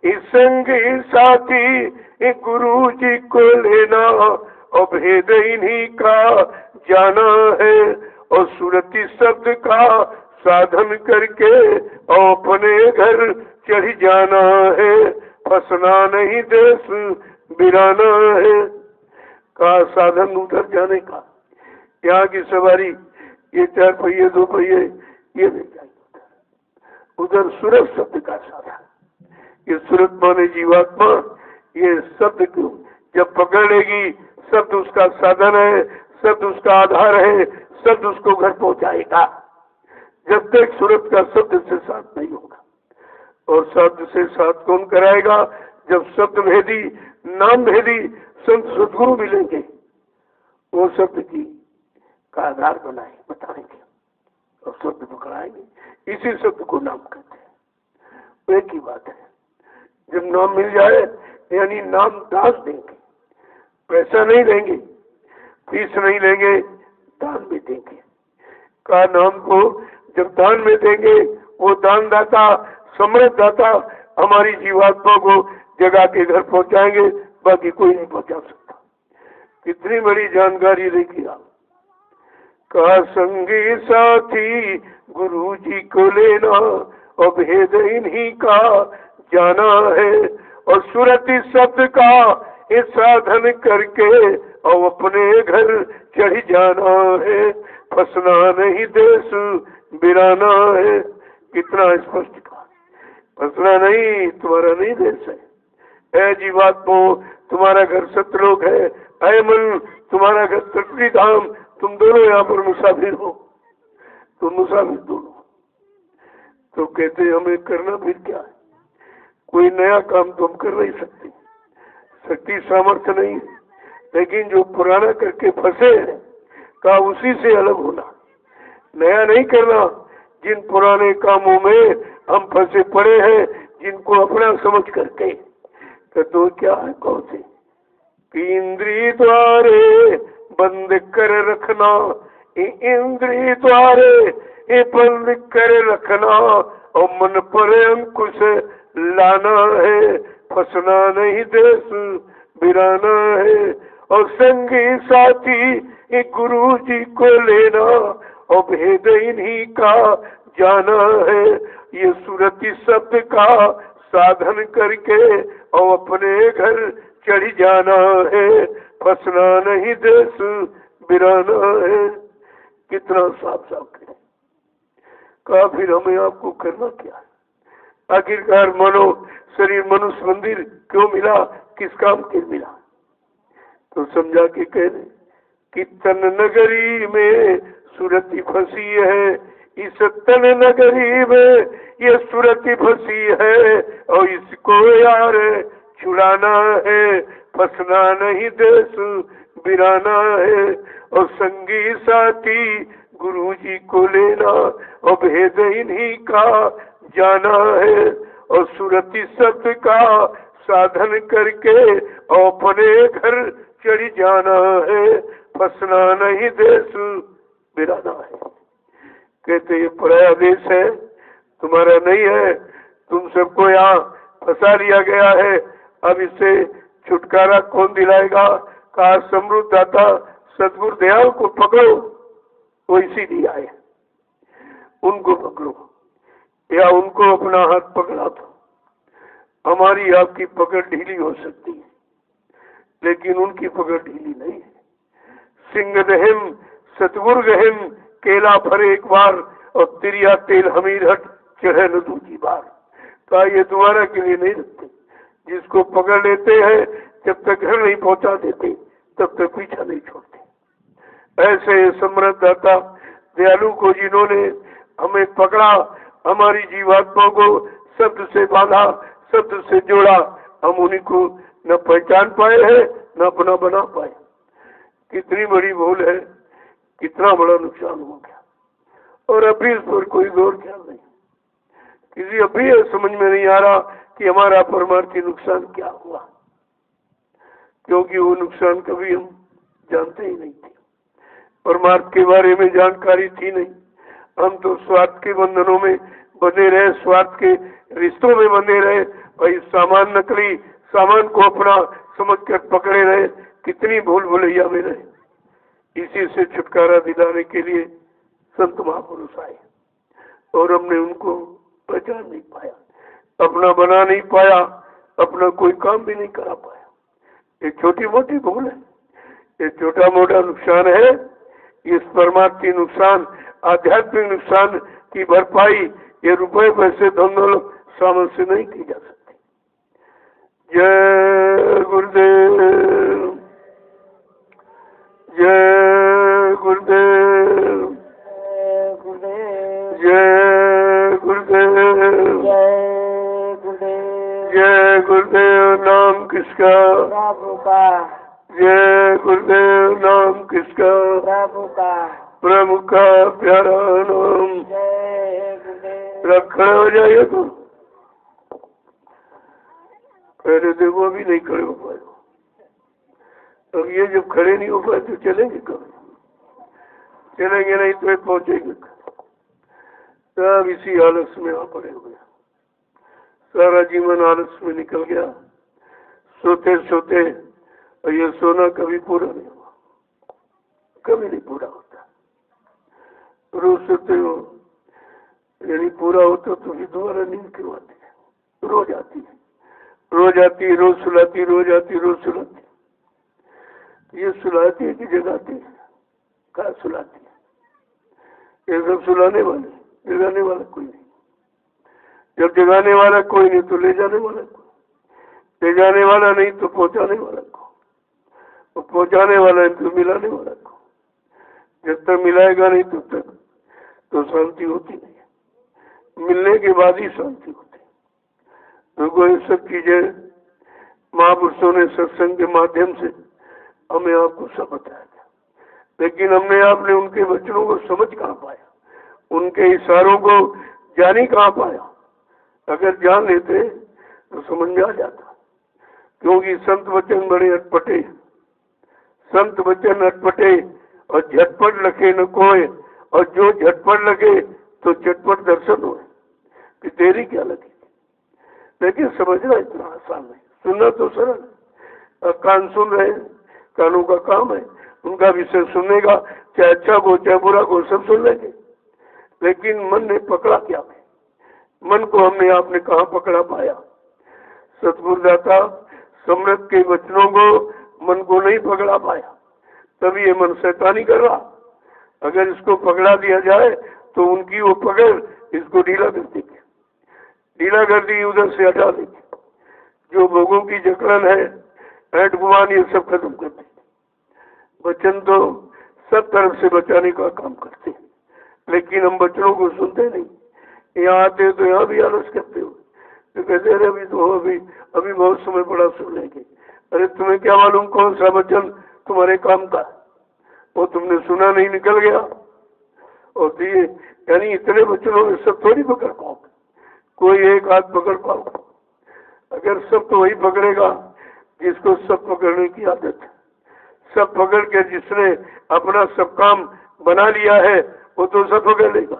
इस संगी साथी गुरु जी को लेना, और भेद इन्हीं का जाना है, और सुरति शब्द का साधन करके और अपने घर चढ़ जाना है, फंसना नहीं देश बिराना है। का साधन उधर जाने का, यहाँ की सवारी ये 4 पहिए 2 पहिए ये नहीं जाएगी उधर सूरत शब्द का साधन। ये सूरत माने जीवात्मा, ये शब्द को जब पकड़ लेगी, शब्द उसका साधन है, शब्द उसका आधार है, शब्द उसको घर पहुंचाएगा। जब तक सूरत का शब्द से साथ नहीं होगा, और शब्द से साथ कौन कराएगा? जब शब्द भेदी नाम भेदी संत सदगुरु मिलेंगे, वो शब्द की का आधार बनाए बताएंगे और शब्द पकड़ाएंगे। इसी शब्द को नाम कहते हैं। एक ही बात है, जब नाम मिल जाए यानी नाम दास देंगे, पैसा नहीं लेंगे, फीस नहीं लेंगे, दान में देंगे। का नाम को जब दान में देंगे, वो दानदाता समृद्ध दाता हमारी जीवात्मा को जगा के घर पहुंचाएंगे, बाकी कोई नहीं पहुंचा सकता। कितनी बड़ी जानकारी देखिए आप। का संगी साथी गुरु जी को लेना, और भेद इन्हीं का जाना है, और सुरति शब्द का ये साधन करके और अपने घर चढ़ जाना है, फंसना नहीं देश बिराना है। कितना स्पष्ट कहा, फंसना नहीं, तुम्हारा नहीं देश है। ऐ जीवात्मा तुम्हारा घर सतलोक है, ऐ मन तुम्हारा घर तृप्ति धाम, तुम दोनों यहाँ पर मुसाफिर हो, तुम मुसाफिर दोनों। तो कहते हमें करना फिर क्या है? कोई नया काम तो हम कर नहीं सकते, शक्ति सामर्थ्य नहीं, लेकिन जो पुराना करके फंसे हैं का उसी से अलग होना, नया नहीं करना। जिन पुराने कामों में हम फंसे पड़े हैं, जिनको अपना समझ करके, तो क्या है कौन से कि इंद्रिय द्वारे बंद कर रखना, इंद्रिय द्वारे ये बंद कर रखना, और मन पर अंकुश लाना है, फंसना नहीं देश बिराना है, और संगी साथी ये गुरु जी को लेना, और भेद इन्हीं का जाना है। ये सुरति शब्द का साधन करके और अपने घर चढ़ जाना है, फंसना नहीं देश बिराना है। कितना साफ साफ करें का, फिर हमें आपको करना क्या है? आखिरकार मानो शरीर मनुष्य मंदिर क्यों मिला, किस काम के मिला? तो समझा के कह रहे कि तन नगरी में सुरति फंसी है, इस तन नगरी में ये सुरति फंसी है, और इसको यार छुड़ाना है, फंसना नहीं देश बिराना है, और संगी साथी गुरु जी को लेना, और भेद इन्हीं का जाना है, और सुरति शब्द का साधन करके और अपने घर चढ़ जाना है, फंसना नहीं देश बिराना है। कहते ये पराया देश है, तुम्हारा नहीं है, तुम सबको यहाँ फंसा लिया गया है, अब इससे छुटकारा कौन दिलाएगा? कहा समृद्ध दाता सदगुरु दयाल को पकड़ो, वो इसीलिए आए, उनको पकड़ो या उनको अपना हाथ पकड़ा दो। हमारी आपकी पकड़ ढीली हो सकती है, लेकिन उनकी पकड़ ढीली नहीं है। सिंह दहिम सतगुरु गहिम केला फर एक बार, और तिरिया तेल हमीर हट चढ़े न दूसरी बार। का ये दोबारा के लिए नहीं रखते। जिसको पकड़ लेते हैं जब तक घर नहीं पहुंचा देते तब तक पीछा नहीं छोड़ते। ऐसे समृद्धता दयालु को जिन्होंने हमें पकड़ा, हमारी जीवात्मा को शब्द से बांधा, शब्द से जोड़ा, हम उन्हीं को न पहचान पाए हैं न अपना बना पाए। कितनी बड़ी भूल है, कितना बड़ा नुकसान हो गया। और अभी इस पर कोई गौर ख्याल नहीं, किसी अभी समझ में नहीं आ रहा कि हमारा परमार्थी नुकसान क्या हुआ, क्योंकि वो नुकसान कभी हम जानते ही नहीं थे। परमार्थ के बारे में जानकारी थी नहीं। हम तो स्वार्थ के बंधनों में बंधे रहे, स्वार्थ के रिश्तों में बंधे रहे, भाई सामान नकली सामान को अपना समझकर पकड़े रहे। कितनी भूल भुलैया में रहे। इसी से छुटकारा दिलाने के लिए संत महापुरुष आए और हमने उनको पहचान नहीं पाया, अपना बना नहीं पाया, अपना कोई काम भी नहीं करा पाया। ये छोटी मोटी भूल है, ये छोटा मोटा नुकसान है। इस परमार्थी नुकसान, आध्यात्मिक नुकसान की भरपाई ये रुपए पैसे धन दौलत सामान से नहीं की जा सकती। जय गुरुदेव, जय गुरुदेव, जय गुरुदेव, जय गुरुदेव। नाम किसका? प्रभु का। जय गुरुदेव। नाम किसका? प्रभु का। प्रभु का प्यारा नाम। जय गुरुदेव। रखा हो जाइए तो पहले देखो, अभी नहीं खड़े हो पाए। अब ये जब खड़े नहीं हो पाए तो चलेंगे कब? चलेंगे नहीं तो पहुंचेंगे। सब इसी आलस में आ पड़े हुए, सारा जीवन आलस में निकल गया। सोते सोते, और ये सोना कभी पूरा नहीं हुआ, कभी नहीं पूरा होता। रोज सोते हो, यदि पूरा होता तो फिर दोबारा नींद क्यों आती है? रोज आती है, रोज आती है, रोज सुलाती, रोज आती, रोज सुलाती। ये सुलाती है कि जगाती है? कहाँ सुलाती है? ये सब सुलाने वाले, जगाने वाला कोई नहीं। जब जगाने वाला कोई नहीं तो ले जाने वाला कोई, ले जाने वाला नहीं तो पहुंचाने वाला को, और पहुंचाने वाला नहीं तो मिलाने वाला को। जब तक मिलाएगा नहीं तब तक तो शांति होती नहीं है। मिलने के बाद ही शांति होती है। तो ये सब चीजें महापुरुषों ने सत्संग के माध्यम से हमें आपको सब बताया था, लेकिन हमने आपने उनके वचनों को समझ कहाँ पाया, उनके इशारों को जानी कहाँ पाया। अगर जान लेते तो समझ में आ जाता, क्योंकि संत वचन बड़े अटपटे, संत वचन अटपटे और झटपट लखे न कोय, और जो झटपट लगे तो झटपट दर्शन हो। कि देरी क्या लगी, लेकिन समझना इतना आसान नहीं। सुनना तो सरल, कान सुन रहे, कानों का काम है, उनका विषय सुनने का, चाहे अच्छा को चाहे बुरा को सब सुन लेंगे। लेकिन मन ने पकड़ा क्या है? मन को हमने आपने कहाँ पकड़ा पाया? सतगुरुदाता सम्राट के वचनों को मन को नहीं पकड़ा पाया, तभी ये मन शैतानी कर रहा। अगर इसको पकड़ा दिया जाए तो उनकी वो पकड़ इसको ढीला कर देगी, ढीला कर दी, उधर से हटा देगी। जो भोगों की जकड़न है, ऐट गुमान, ये सब खत्म कर देगी। वचन तो सब तरफ से बचाने का काम करते हैं, लेकिन हम वचनों को सुनते नहीं। यहाँ आते तो यहाँ भी आलस करते हो, तो कहते अरे अभी तो अभी बहुत समय बड़ा सुन लेंगे। अरे तुम्हें क्या मालूम कौन सा वचन तुम्हारे काम का, वो तुमने सुना नहीं, निकल गया। और तो ये यानी इतने वचनों में सब थोड़ी पकड़ पाओगे, कोई एक हाथ पकड़ पाओगे। अगर सब तो वही पकड़ेगा जिसको सब पकड़ने की आदत है। सब पकड़ के जिसने अपना सब काम बना लिया है वो तो सब पकड़ लेगा,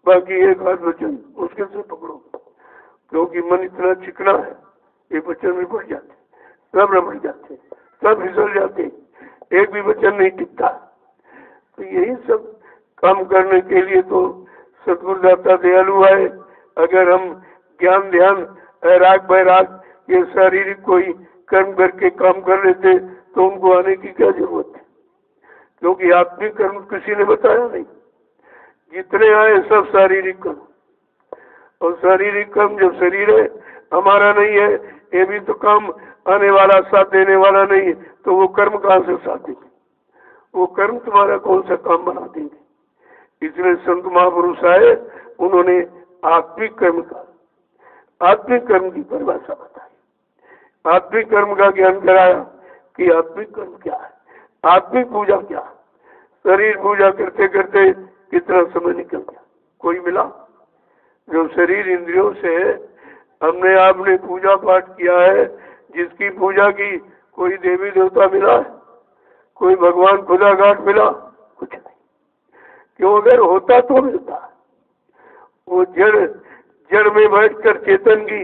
बाकी एक हाथ वचन मुश्किल से पकड़ोगे, क्योंकि मन इतना चिकना है, ये वचन में पड़ जाते, सब रबड़ जाते, सब फिसल जाते, एक भी वचन नहीं टिकता। तो यही सब काम करने के लिए तो सतगुरुदाता दयालु आए। अगर हम ज्ञान ध्यान राग बैराग ये शारीरिक कोई कर्म करके काम कर लेते तो उनको आने की क्या जरूरत है? क्योंकि आत्मिक कर्म किसी ने बताया नहीं, जितने आए सब शारीरिक कर्म। और शारीरिक कर्म जब शरीर है हमारा नहीं है, ये भी तो काम आने वाला साथ देने वाला नहीं है, तो वो कर्म कहाँ से साथ देंगे? वो कर्म तुम्हारा कौन सा काम बना देंगे? इसलिए संत महापुरुष आए, उन्होंने आत्मिक कर्म का, आत्मिक कर्म की परिभाषा बताई, आत्मिक कर्म का ज्ञान कराया कि आत्मिक कर्म क्या है, आत्मिक पूजा क्या है। शरीर पूजा करते करते कितना समय निकल गया, कोई मिला? जो शरीर इंद्रियों से हमने आपने पूजा पाठ किया है, जिसकी पूजा की, कोई देवी देवता मिला? कोई भगवान खुदा घाट मिला? कुछ नहीं। क्यों? अगर होता तो मिलता। वो जड़ में बैठकर चेतन की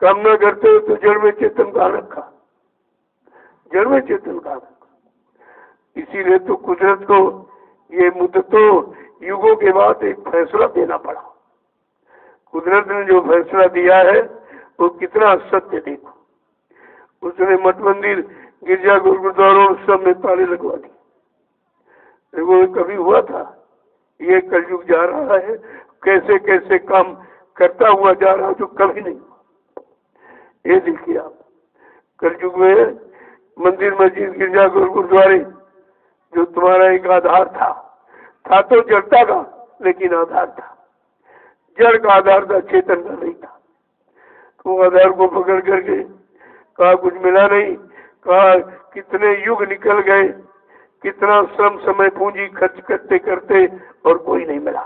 कामना करते हो तो जड़ में चेतन कहाँ रखा? जड़ में चेतन कहाँ रखा? इसीलिए तो कुदरत को ये मुद्दतों युगों के बाद एक फैसला देना पड़ा। कुदरत ने जो फैसला दिया है वो कितना सत्य देखो। उसने मठ मंदिर गिरजा गुरुद्वारों सब में ताले लगवा दिए। वो कभी हुआ था? ये कलयुग जा रहा है, कैसे कैसे काम करता हुआ जा रहा, जो कभी नहीं हुआ। ये देखिए आप, कलयुग में मंदिर मस्जिद गिरजा गुरुद्वारे जो तुम्हारा एक आधार था तो जड़ता का, लेकिन आधार था, जड़ का आधार था, चेतन का नहीं था। तो आधार को पकड़ करके कहा कुछ मिला नहीं, कहा कितने युग निकल गए, कितना श्रम समय पूंजी खर्च करते करते और कोई नहीं मिला।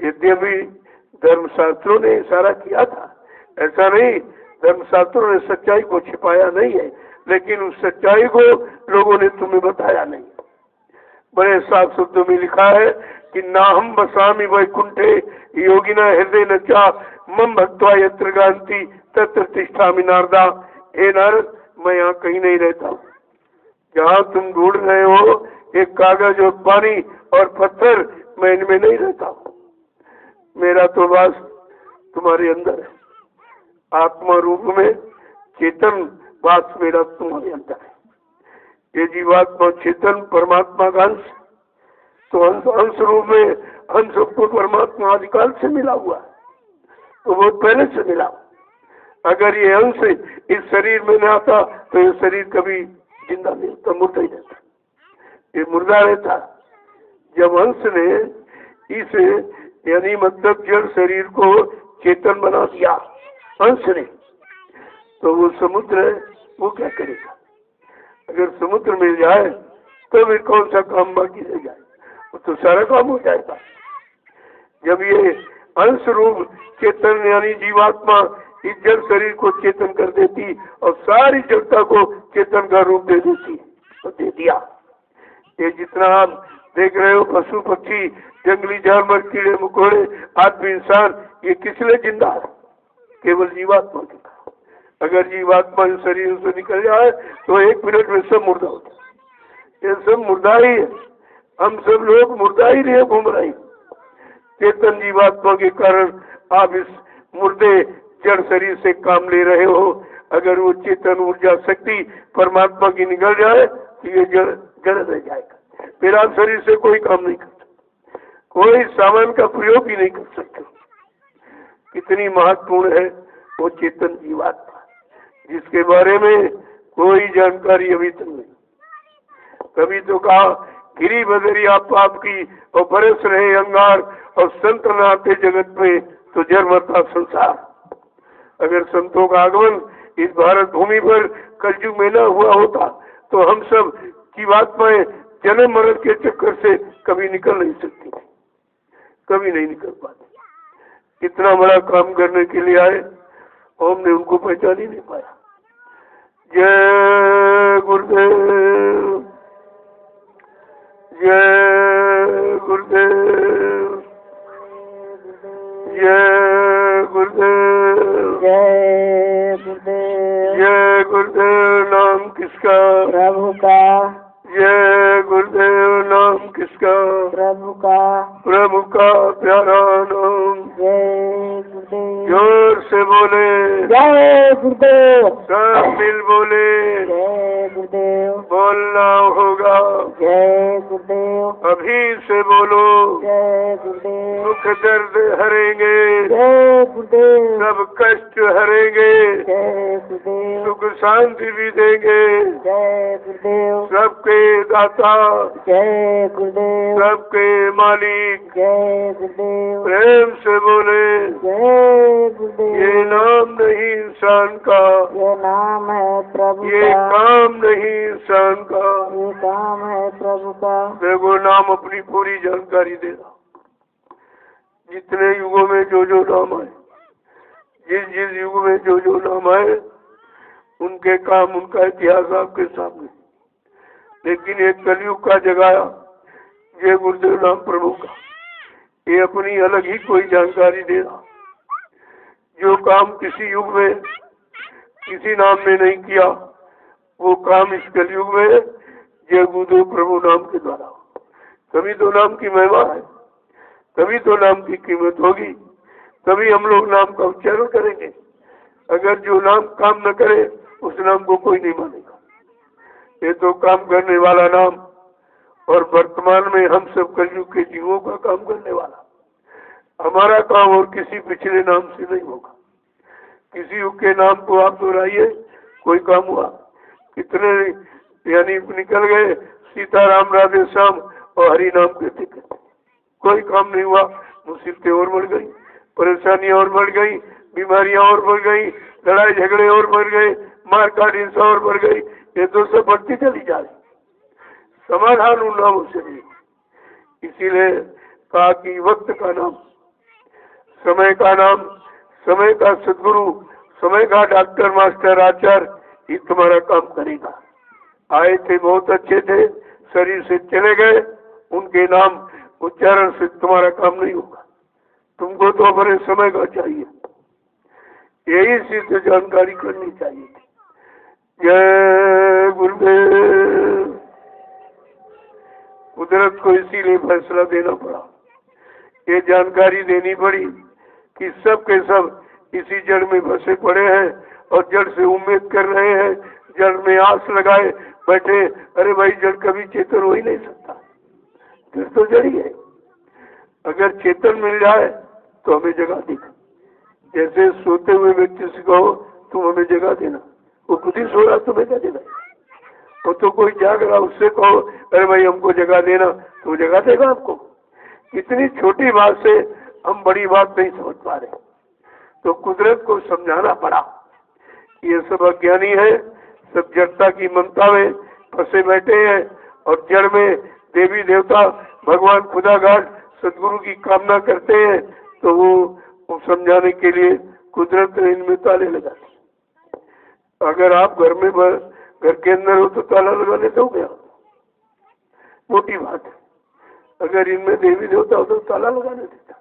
यद्यपि धर्मशास्त्रों ने इशारा किया था, ऐसा नहीं धर्मशास्त्रों ने सच्चाई को छिपाया नहीं है, लेकिन उस सच्चाई को लोगों ने तुम्हें बताया नहीं। बड़े साफ शब्दों में लिखा है कि नाहम बसामि वैकुंठे योगिना हृदय न चा मम भक्त्वा यत्र गांति तत्र तिष्ठामि नारदा। हे नारद, मैं यहाँ कहीं नहीं रहता हूँ। जहाँ तुम ढूंढ रहे हो एक कागज और पानी और पत्थर, मैं इनमें नहीं रहता हूँ। मेरा तो वास तुम्हारे अंदर है, आत्मा रूप में चेतन वास मेरा तुम्हारे अंदर है। ये जीवात्मा चेतन परमात्मा का अंश, तो अंश रूप में हम सबको परमात्मा आदिकाल से मिला हुआ है, तो बहुत पहले से मिला। अगर ये अंश इस शरीर में न आता तो ये शरीर कभी जिंदा नहीं होता, मुर्दा ही रहता, ये मुर्दा रहता। जब अंश ने इस यानी मतलब जड़ शरीर को चेतन बना दिया अंश ने, तो वो समुद्र है, वो क्या करेगा? अगर समुद्र मिल जाए तो फिर कौन सा काम बाकी रह जाए? वो तो सारा काम हो जाएगा। जब ये अंश रूप चेतन यानी जीवात्मा इस जड़ शरीर को चेतन कर देती और सारी जड़ता को चेतन का रूप दे देती, तो दे दिया। ये जितना आप देख रहे हो पशु पक्षी जंगली जानवर कीड़े मकोड़े आदमी इंसान, ये किस लिए जिंदा है? केवल जीवात्मा के कारण। अगर जीवात्मा इस शरीर से निकल जाए तो 1 मिनट में सब मुर्दा हो जाए। ये सब मुर्दा ही है, हम सब लोग मुर्दा ही नहीं घूम रहे। चेतन जीवात्मा के कारण आप इस मुर्दे जड़ शरीर से काम ले रहे हो। अगर वो चेतन ऊर्जा शक्ति परमात्मा की निकल जाए तो ये जड़ रह जाएगा, फिर आप शरीर से कोई काम नहीं कर सकते, कोई सामान का प्रयोग भी नहीं कर सकते। कितनी महत्वपूर्ण है वो चेतन जीवात्मा, जिसके बारे में कोई जानकारी अभी तक नहीं। कभी तो कहा गिरी बदरी आप आपकी और बरस रहे अंगार और संत नाते जगत में तो जड़ मरता संसार। अगर संतों का आगमन इस भारत भूमि पर कलयुग में न हुआ होता तो हम सब जीवात्माएं जन्म मरण के चक्कर से कभी निकल नहीं सकती, कभी नहीं निकल पाती। इतना बड़ा काम करने के लिए आए और हमने उनको पहचान ही नहीं पाया। जय गुरुदेव, जय गुरुदेव, जय गुरुदेव, जय गुरुदेव। जय गुरुदेव। नाम किसका? प्रभु का। जय गुरुदेव। नाम किसका? प्रभु का। प्रभु का प्यारा नाम। जय गुरुदेव। जोर से बोले, जय गुरुदेव। सब मिल बोले, जय गुरुदेव। बोलना होगा, जय गुरुदेव। अभी से बोलो, जय गुरुदेव। दुख दर्द हरेंगे, जय गुरुदेव। सब कष्ट हरेंगे, जय गुरुदेव। सुख शांति भी देंगे, जय गुरुदेव। सबके दाता, जय गुरुदेव। सबके मालिक, जय गुरुदेव। प्रेम से बोले, जय गुरुदेव। ये नाम नहीं इंसान का, ये नाम है प्रभु ये का। काम नहीं इंसान का। ये काम है प्रभु का। देखो नाम अपनी पूरी जानकारी देगा, जितने युगों में जो जो नाम आए, जिस जिस युग में जो जो नाम आए, उनके काम, उनका इतिहास आपके सामने। लेकिन एक कलयुग का जगाया जय गुरुदेव नाम प्रभु का, ये अपनी अलग ही कोई जानकारी देगा। जो काम किसी युग में किसी नाम ने नहीं किया, वो काम इस कलयुग में जय गुरुदेव प्रभु नाम के द्वारा। तभी तो नाम की महिमा है, तभी तो नाम की कीमत होगी, तभी हम लोग नाम का उच्चारण करेंगे। अगर जो नाम काम न करे, उस नाम को कोई नहीं मानेगा। ये तो काम करने वाला नाम, और वर्तमान में हम सब कलयुग के जीवों का काम करने वाला। हमारा काम और किसी पिछले नाम से नहीं होगा। किसी युग के नाम को आप दोहराइए, कोई काम हुआ? कितने यानी निकल गए सीताराम राधे श्याम और हरि नाम कहते कहते, कोई काम नहीं हुआ। मुसीबतें और बढ़ गई, परेशानियां और बढ़ गई, बीमारियां और बढ़ गई, लड़ाई झगड़े और बढ़ गए, मारकाट हिंसा और बढ़ गई। ये तो सब बढ़ती चली जा रही, समाधान उन नामों से नहीं। इसीलिए कहा कि वक्त का नाम, समय का नाम, समय का सदगुरु, समय का डॉक्टर मास्टर आचार्य, ये तुम्हारा काम करेगा। आए थे बहुत अच्छे थे, शरीर से चले गए, उनके नाम उच्चारण से तुम्हारा काम नहीं होगा। तुमको तो अपने समय का चाहिए, यही सिद्ध जानकारी करनी चाहिए थी। जय गुरुदेव। कुदरत को इसीलिए फैसला देना पड़ा, ये जानकारी देनी पड़ी कि सब के सब इसी जड़ में फंसे पड़े हैं और जड़ से उम्मीद कर रहे हैं, जड़ में आस लगाए बैठे। अरे भाई, जड़ कभी चेतन हो ही नहीं सकता, जड़ तो जड़ ही है। अगर चेतन मिल जाए तो हमें जगा देगा। जैसे सोते हुए व्यक्ति से कहो तुम हमें जगा देना, वो खुद ही सो रहा, तुम्हें क्या देना। वो तो कोई जाग रहा, उससे कहो अरे भाई हमको जगा देना, तो जगा देगा आपको। इतनी छोटी बात से हम बड़ी बात नहीं समझ पा रहे, तो कुदरत को समझाना पड़ा। ये सब अज्ञानी है, सब जड़ता की ममता में फंसे बैठे हैं, और जड़ में देवी देवता भगवान खुदा घाट सदगुरु की कामना करते हैं। तो वो समझाने के लिए कुदरत ने इनमें ताले लगा दिए। अगर आप घर के अंदर हो तो ताला लगाने दोगे आप? मोटी बात है। अगर इनमें देवी देवता हो तो ताला लगाने देता,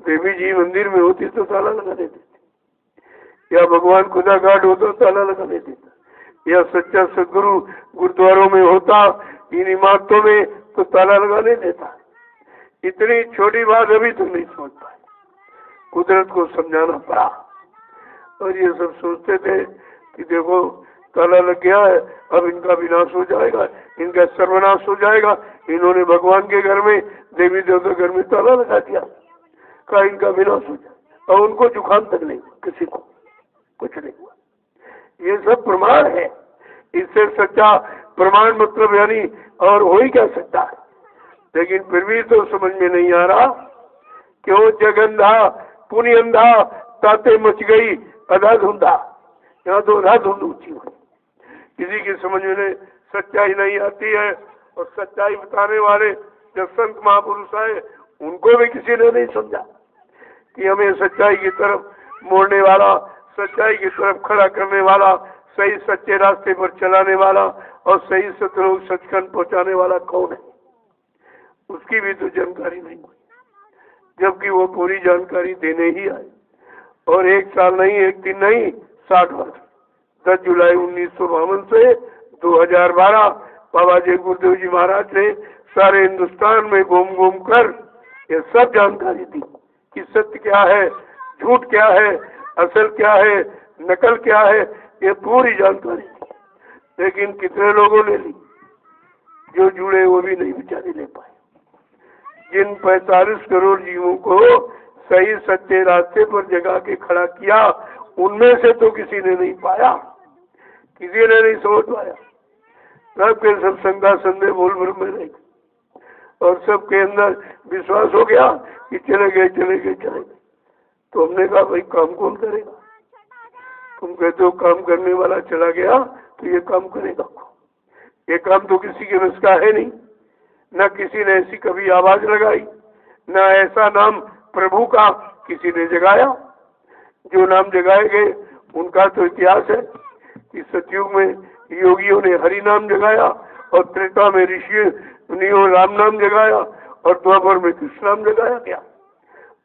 देवी जी मंदिर में होती तो ताला लगाने देते, या भगवान खुदा घाट हो तो ताला लगाने देता, या सच्चा सदगुरु गुरुद्वारों में होता, इन इमारतों में, तो ताला लगाने देता। इतनी छोटी बात अभी तक नहीं समझ पाए, कुदरत को समझाना पड़ा। और ये सब सोचते थे कि देखो ताला लग गया है, अब इनका विनाश हो जाएगा, इनका सर्वनाश हो जाएगा। इन्होंने भगवान के घर में, देवी देवता घर में ताला लगा दिया, कहा इनका विनाश हो जाए। और उनको जुकाम तक नहीं हुआ, किसी को कुछ नहीं हुआ। ये सब प्रमाण है, इससे सच्चा प्रमाण मतलब यानी और हो ही क्या सकता है। लेकिन फिर भी तो समझ में नहीं आ रहा, क्यों जगंधा पुण्य अंधा ताते मच गई अधा धुंधा। यहाँ तो अधा धुंध ऊंची हुई, किसी की समझ में सच्चाई नहीं आती है। और सच्चाई बताने वाले जब संत महापुरुष आए, उनको भी किसी ने नहीं समझा कि हमें सच्चाई की तरफ मोड़ने वाला, सच्चाई की तरफ खड़ा करने वाला, सही सच्चे रास्ते पर चलाने वाला और सही सतलोक सचखंड पहुंचाने वाला कौन है, उसकी भी तो जानकारी नहीं हुई। जबकि वो पूरी जानकारी देने ही आए, और एक साल नहीं, एक दिन नहीं, 60 वर्ष। 10 जुलाई 1952 से 2012 बाबा जय गुरुदेव जी महाराज ने सारे हिंदुस्तान में घूम घूम कर ये सब जानकारी दी कि सत्य क्या है, झूठ क्या है, असल क्या है, नकल क्या है, ये पूरी जानकारी थी। लेकिन कितने लोगों ने ली? जो जुड़े वो भी नहीं बेचारे ले पाए। जिन 45 करोड़ जीवों को सही सच्चे रास्ते पर जगा के खड़ा किया, उनमें से तो किसी ने नहीं पाया, किसी ने नहीं समझ पाया। सबके सब शंका संदेह बोल भर में रह गए और सबके अंदर विश्वास हो गया कि चले गए चले गए चले गए। तो हमने कहा भाई काम कौन करेगा? तुम कहते हो काम करने वाला चला गया तो ये काम करेगा कौन? ये काम तो किसी के बस का है नहीं। न किसी ने ऐसी कभी आवाज लगाई, न ऐसा नाम प्रभु का किसी ने जगाया। जो नाम जगाए गए उनका तो इतिहास है कि सतयुग में योगियों ने हरि नाम जगाया और त्रेता में ऋषि मुनियों राम नाम जगाया और द्वापर में कृष्ण नाम जगाया गया।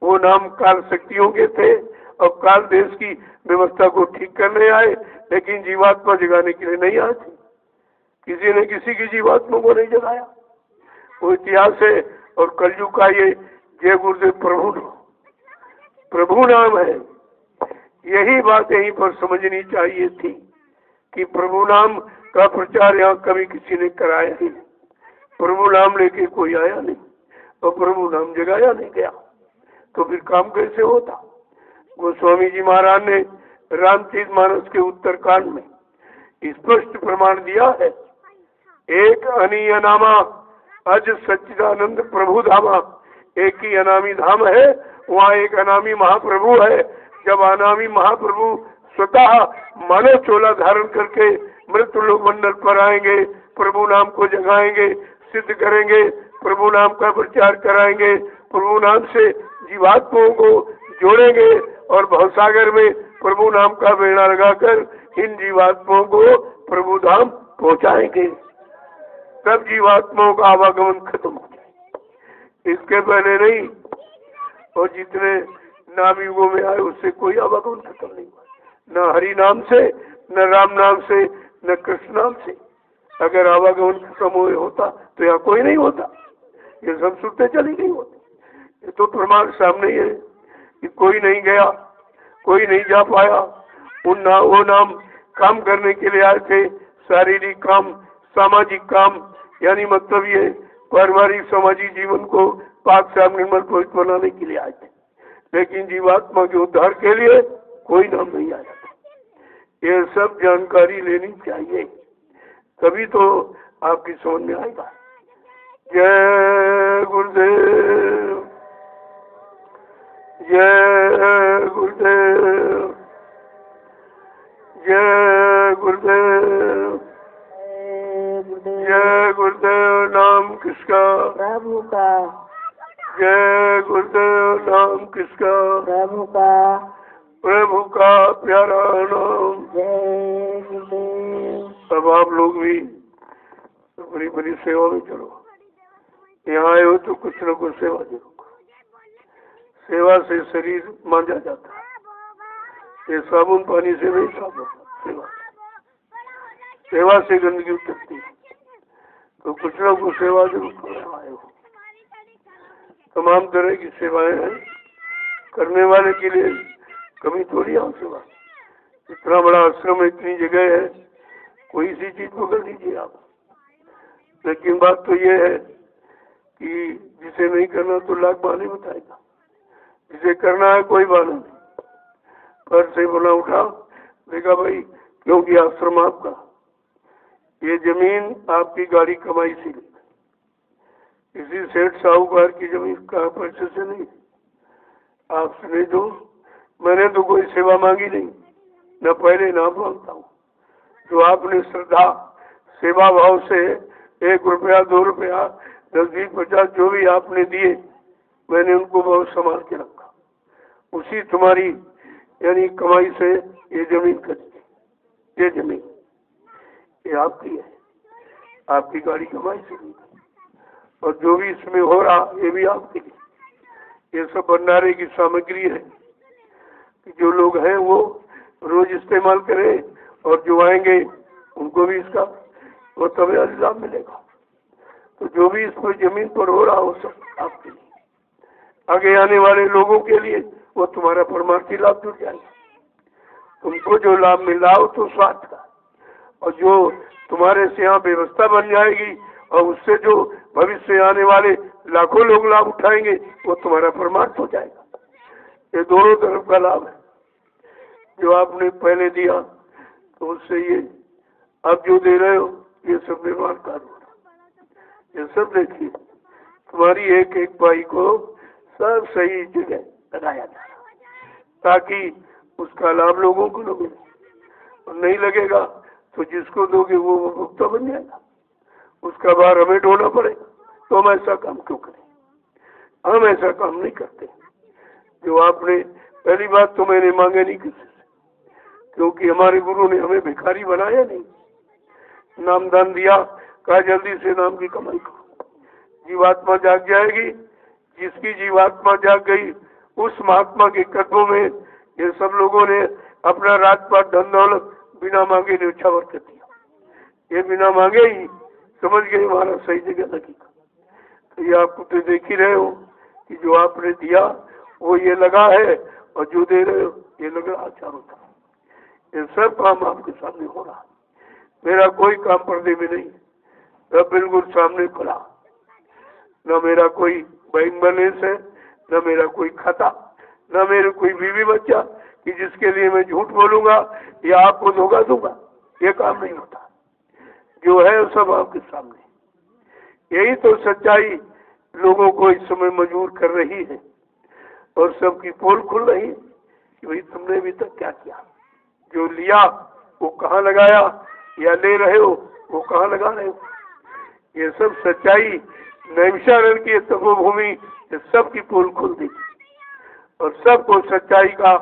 वो नाम काल शक्तियों के थे और काल देश की व्यवस्था को ठीक करने आए, लेकिन जीवात्मा जगाने के लिए नहीं आए थे। किसी ने किसी की जीवात्मा को नहीं जगाया। वो इतिहास है। और कलयुग का ये जय गुरुदेव प्रभु नाम है। यही बात यहीं पर समझनी चाहिए थी कि प्रभु नाम का प्रचार यहाँ कभी किसी ने कराया ही नहीं। प्रभु नाम लेके कोई आया नहीं और प्रभु नाम जगाया नहीं गया, तो फिर काम कैसे होता? गोस्वामी जी महाराज ने रामचरितमानस के उत्तरकांड में स्पष्ट प्रमाण दिया है। एक अनीय नामा अज सच्चिदानंद प्रभु धामा। एक ही अनामी धाम है, वहाँ एक अनामी महाप्रभु है। जब अनामी महाप्रभु स्वतः मानव चोला धारण करके मृत्यु लोक मंडल पर आएंगे, प्रभु नाम को जगाएंगे, सिद्ध करेंगे, प्रभु नाम का प्रचार कराएंगे, प्रभु नाम से जीवात्माओं को जोड़ेंगे और भवसागर में प्रभु नाम का बेड़ा लगाकर इन जीवात्माओं को प्रभु धाम पहुँचाएंगे। तब जीवात्माओं का आवागमन खत्म हो जाए, इसके पहले नहीं। और जितने नाम युगों में आए उससे कोई आवागमन खत्म नहीं हुआ, न हरि नाम से, न राम नाम से, न कृष्ण नाम से। अगर आवागमन खत्म होता तो यहाँ कोई नहीं होता, ये सब सुनते चली गई होती। ये तो प्रमाण सामने है कि कोई नहीं गया, कोई नहीं जा पाया। वो नाम काम करने के लिए आए थे, शारीरिक काम, सामाजिक काम, यानी मतलब ये पारिवारिक सामाजिक जीवन को पाक साफ निर्मल पवित्र बनाने के लिए आए थे। लेकिन जीवात्मा के उद्धार के लिए कोई नाम नहीं आया था। ये सब जानकारी लेनी चाहिए, तभी तो आपकी समझ में आएगा। जय गुरुदेव, जय गुरुदेव, जय गुरुदेव, जय गुरुदेव। नाम किसका? प्रभु का। जय गुरुदेव। नाम किसका? प्रभु का। प्रभु का प्यारा नाम। जय गुरुदेव। अब आप लोग भी बड़ी बड़ी सेवा में चलो। यहाँ आए हो तो कुछ न कुछ सेवा जरूर करो। सेवा से शरीर मांझा जाता है, ये साबुन पानी से नहीं साफ होता। सेवा से गंदगी उतरती है, तो कुछ न कुछ सेवा जरूर करो। आए हो तमाम तरह की सेवाएं हैं, करने वाले के लिए कमी थोड़ी है सेवा। इतना बड़ा आश्रम है, इतनी जगह है, कोई सी चीज पकड़ लीजिए आप। लेकिन बात तो ये है कि जिसे नहीं करना तो लाख बहाने बताएगा, जिसे करना है कोई बहाना नहीं। पर से बोला उठा, देखा भाई क्योंकि आश्रम आपका, ये जमीन आपकी गाड़ी कमाई से ली, किसी सेठ साहूकार की जमीन का पैसे से नहीं। आपने जो, मैंने तो कोई सेवा मांगी नहीं, न पहले ना मांगता हूँ। जो आपने श्रद्धा सेवा भाव से 1 रुपया 2 रुपया 10 20 50 जो भी आपने दिए, मैंने उनको बहुत संभाल के रखा। उसी तुम्हारी यानी कमाई से ये जमीन खरीदी। ये जमीन ये आपकी है, आपकी गाड़ी कमाई से ली, और जो भी इसमें हो रहा ये भी आपके लिए। ये सब भंडारे की सामग्री है कि जो लोग हैं वो रोज इस्तेमाल करें, और जो आएंगे उनको भी इसका वो तब लाभ मिलेगा। तो जो भी इस पर जमीन पर हो रहा हो सब आपके लिए, आगे आने वाले लोगों के लिए वो तुम्हारा परमार्थी लाभ जुड़ जाएगा। तुमको जो लाभ मिल रहा हो तो स्वार्थ का, और जो तुम्हारे से यहाँ व्यवस्था बन जाएगी और उससे जो भविष्य में आने वाले लाखों लोग लाभ उठाएंगे वो तुम्हारा परमार्थ हो जाएगा। ये दोनों तरफ का लाभ है। जो आपने पहले दिया तो उससे ये अब जो दे रहे हो ये सब निर्माण कार्य हो रहा। ये सब देखिए तुम्हारी एक एक पाई को सब सही जगह लगाया जा रहा ताकि उसका लाभ लोगों को मिले, और नहीं लगेगा तो जिसको दोगे वो भुगता बन जाएगा, उसका भार हमें ढोना पड़ेगा। तो हम ऐसा काम क्यों करें? हम ऐसा काम नहीं करते। जो आपने पहली बात तो मैंने मांगे नहीं किसी से, क्योंकि हमारे गुरु ने हमें भिखारी बनाया नहीं। नामदान दिया, कहा जल्दी से नाम की कमाई करो, जीवात्मा जाग जाएगी। जिसकी जीवात्मा जाग गई उस महात्मा के कदमों में ये सब लोगों ने अपना राजपाट धन दौलत बिना मांगे न्यौछावर कर दिया। ये बिना मांगे ही समझ गए हमारा सही जगह लगेगा। तो ये आप तो देख ही रहे हो कि जो आपने दिया वो ये लगा है, और जो दे रहे हो ये लग रहा चारों तरफ। ये सब काम आपके सामने हो रहा। मेरा कोई काम पर्दे में नहीं, सब बिल्कुल सामने खुला। न मेरा कोई बैंक बैलेंस है, न मेरा कोई खाता, न मेरे कोई बीवी बच्चा कि जिसके लिए मैं झूठ बोलूंगा या आपको धोखा दूंगा। ये काम नहीं होता। जो है सब आपके सामने। यही तो सच्चाई लोगों को इस समय मजबूर कर रही है, और सबकी पोल खुल रही है कि भाई तुमने अभी तक क्या किया। जो लिया वो कहाँ लगाया, या ले रहे हो वो कहाँ लगा रहे हो। ये सब सच्चाई नैमिषारण्य की तपोभूमि सबकी पोल खोल देगी और सबको सच्चाई का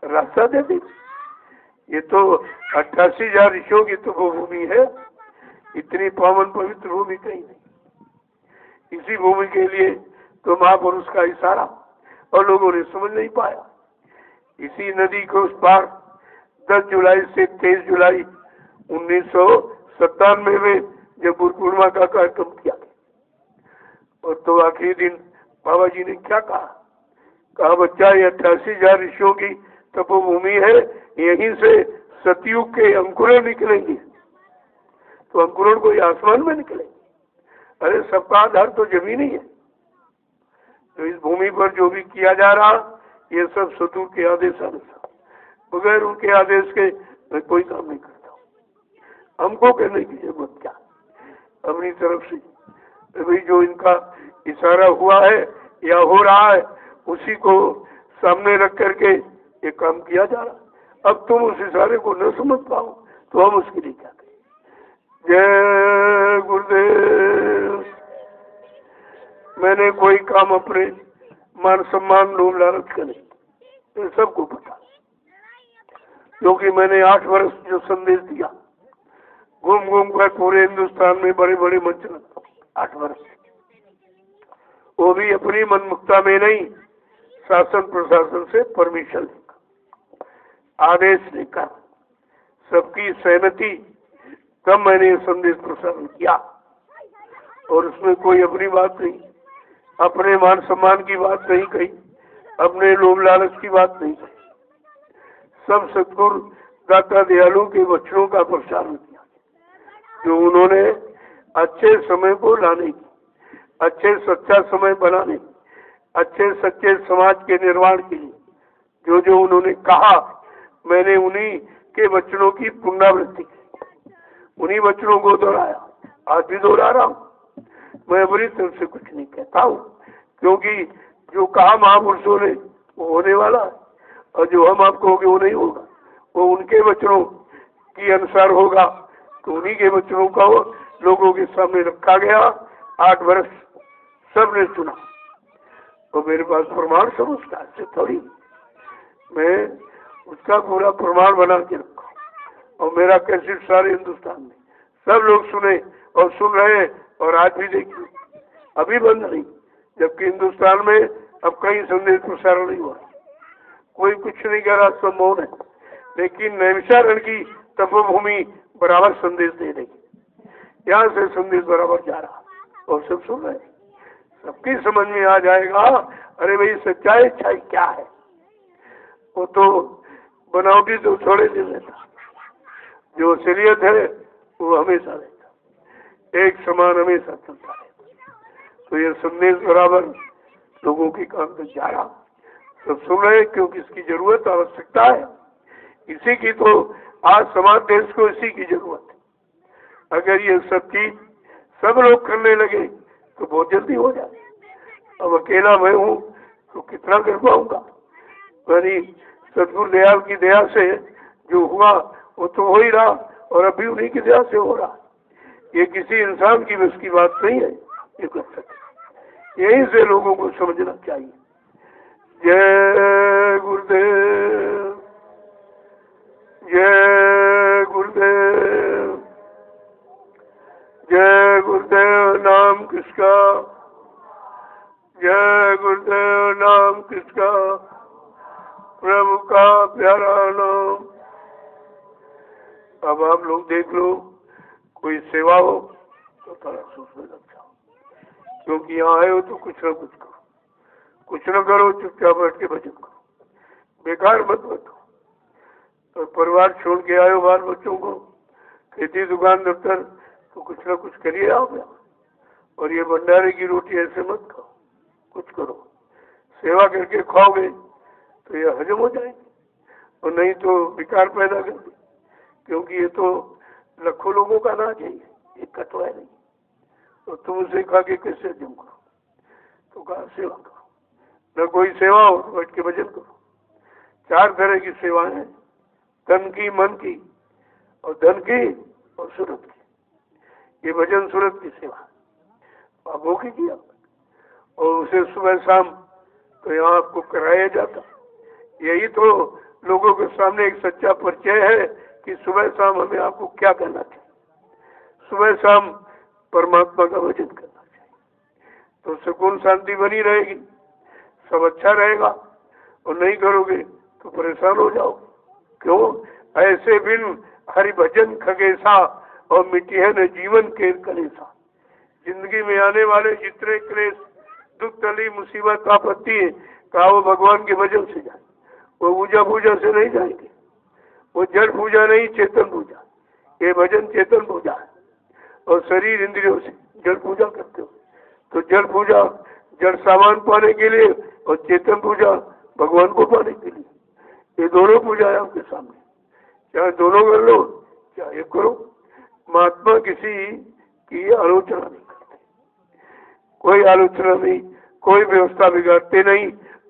रास्ता दे देगी। ये तो 88,000 ऋषियों की तपोभूमि है। इतनी पावन पवित्र भूमि कहीं नहीं। इसी भूमि के लिए तो महापुरुष का इशारा और लोगों ने समझ नहीं पाया। इसी नदी को उस पार 10 जुलाई से 23 जुलाई 1997 में जब गुरु पूर्णिमा का कार्यक्रम किया, और तो आखिरी दिन बाबा जी ने क्या कहा बच्चा ये 88,000 ऋषियों की तपोभूमि है, यहीं से सतयुग के अंकुरण निकलेंगे। तो अंकुरण कोई आसमान में निकलेंगे? अरे सबका आधार तो जमीन ही है। तो इस भूमि पर जो भी किया जा रहा ये सब सतयुग के आदेश अनुसार, बगैर उनके आदेश के मैं कोई काम नहीं करता हूँ। हमको करने की जरूरत क्या, अपनी तरफ से भाई जो इनका इशारा हुआ है या हो रहा है उसी को सामने रख करके ये काम किया जा रहा। अब तुम उस इशारे को न समझ पाओ तो हम उसके लिए क्या करें। जय गुरुदेव। मैंने कोई काम अपने मान सम्मान लोभ लालच का नहीं, ये सबको पता, क्योंकि मैंने 8 वर्ष जो संदेश दिया घूम घूम कर पूरे हिंदुस्तान में बड़े बड़े मंच लगा। 8 वर्ष, वो भी अपनी मनमुक्ता में नहीं, शासन प्रशासन से परमिशन लेकर, आदेश लेकर, सबकी सहमति, तब मैंने ये संदेश प्रसारण किया। और उसमें कोई अपनी बात नहीं, अपने मान सम्मान की बात नहीं कही, अपने लोभ लालच की बात नहीं कही। सब सतगुरु दाता दयालु के वचनों का प्रसारण किया, जो उन्होंने अच्छे समय को लाने की, अच्छे सच्चा समय बनाने, अच्छे सच्चे समाज के निर्माण के लिए जो जो उन्होंने कहा, मैंने उन्हीं के वचनों की पुनरावृत्ति की, उन्हीं वचनों को दोहराया। आज भी दोहरा रहा हूँ। मैं अपनी तरफ से कुछ नहीं कहता हूँ, क्योंकि जो कहा महापुरुषों ने वो होने वाला है, और जो हम आप कहोगे वो नहीं होगा। वो उनके वचनों के अनुसार होगा, तो उन्हीं के वचनों का लोगों के सामने रखा गया। 8 वर्ष सबने सुना, तो मेरे पास प्रमाण सब उसका से थोड़ी, मैं उसका पूरा प्रमाण बना के रखा, और मेरा कैसेट सारे हिंदुस्तान में सब लोग सुने और सुन रहे हैं। और आज भी देखिए अभी बंद नहीं, जबकि हिंदुस्तान में अब कहीं संदेश प्रसारण नहीं हुआ, कोई कुछ नहीं कह रहा, सब मौन है। लेकिन नैमिषारण्य की तपोभूमि बराबर संदेश दे रही, यहाँ से संदेश बराबर जा रहा, और सब सुन रहे। सबकी समझ में आ जाएगा, अरे भाई सच्चाई अच्छाई क्या है। वो तो बनावटी तो थोड़े दिन रहता, जो असलियत है वो हमेशा रहता, एक समान हमेशा चलता है। तो ये संदेश बराबर लोगों के काम तक जा रहा, सब सुन रहे, क्योंकि इसकी जरूरत आवश्यकता है। इसी की तो आज समाज देश को इसी की जरूरत है। अगर ये सब चीज सब लोग करने लगे तो बहुत जल्दी हो जाए। अब अकेला मैं हूँ तो कितना कर पाऊंगा? यानी सदगुरु दयाल की दया से जो हुआ वो तो हो ही रहा, और अभी उन्हीं की दया से हो रहा। ये किसी इंसान की बस की बात नहीं है ये कर सकते। यहीं से लोगों को समझना चाहिए। जय गुरुदेव, जय गुरुदेव, जय गुरुदेव। नाम किसका? जय गुरुदेव। नाम किसका? प्रभु का प्यारा नाम। अब आप लोग देख लो, कोई सेवा हो तो थोड़ा सोचने लग जाओ, क्योंकि यहाँ आए हो तो कुछ ना कुछ करो, कुछ ना करो चुपचाप बैठ के भजन करो, बेकार मत बैठो। तो परिवार छोड़ के आए हो, बाल बच्चों को, खेती दुकान दफ्तर, तो कुछ ना कुछ करिए आप। और ये भंडारे की रोटी ऐसे मत खाओ, कुछ करो। सेवा करके खाओगे तो ये हजम हो जाएगी, और नहीं तो विकार पैदा कर दे, क्योंकि ये तो लाखों लोगों का अनाज है, एक का तो है नहीं। तो तुम उसे खा के कैसे हजम करो? तो कहा सेवा करो। न कोई सेवा हो तो बैठ के भजन करो। 4 तरह की सेवाएं हैं, तन की, मन की, और धन की, और सूरत की। ये भजन सूरत की सेवा आप वो कीजिए, और उसे सुबह शाम तो यहाँ आपको कराया जाता। यही तो लोगों के सामने एक सच्चा परिचय है कि सुबह शाम हमें आपको क्या करना चाहिए। सुबह शाम परमात्मा का भजन करना चाहिए, तो सुकून शांति बनी रहेगी, सब अच्छा रहेगा। और नहीं करोगे तो परेशान हो जाओगे। क्यों? ऐसे बिन हरि भजन खगेसा, और मिट्टी है न जीवन के कलेसा। जिंदगी में आने वाले जितने क्लेश, दुख, तली, मुसीबत, आपत्ति है, कहा वो भगवान के भजन से जाए। वो पूजा पूजा से नहीं जाएंगे, वो जड़ पूजा नहीं, चेतन पूजा। ये भजन चेतन पूजा है, और शरीर इंद्रियों से जड़ पूजा करते हो। तो जड़ पूजा जड़ सामान पाने के लिए, और चेतन पूजा भगवान को पाने के लिए। ये दोनों पूजा है आपके सामने, चाहे दोनों कर लो चाहे एक करो। महात्मा किसी की आलोचना नहीं करते, कोई आलोचना नहीं, कोई व्यवस्था बिगाड़ते नहीं,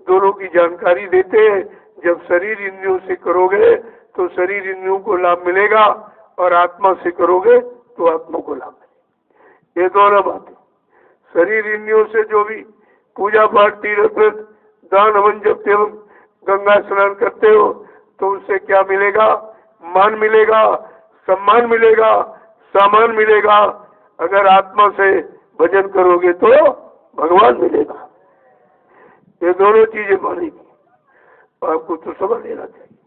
दोनों की जानकारी देते हैं। जब शरीर इंद्रियों से करोगे तो शरीर इंद्रियों को लाभ मिलेगा, और आत्मा से करोगे तो आत्मा को लाभ मिलेगा। ये दोनों बातें। शरीर इंद्रियों से जो भी पूजा पाठ, तीर्थ व्रत, दान हवन, जप एवं गंगा स्नान करते हो, तो उससे क्या मिलेगा? मान मिलेगा, सम्मान मिलेगा, सामान मिलेगा। अगर आत्मा से भजन करोगे तो भगवान मिलेगा। ये दोनों चीजें मानेगी। आपको तो समझ लेना चाहिए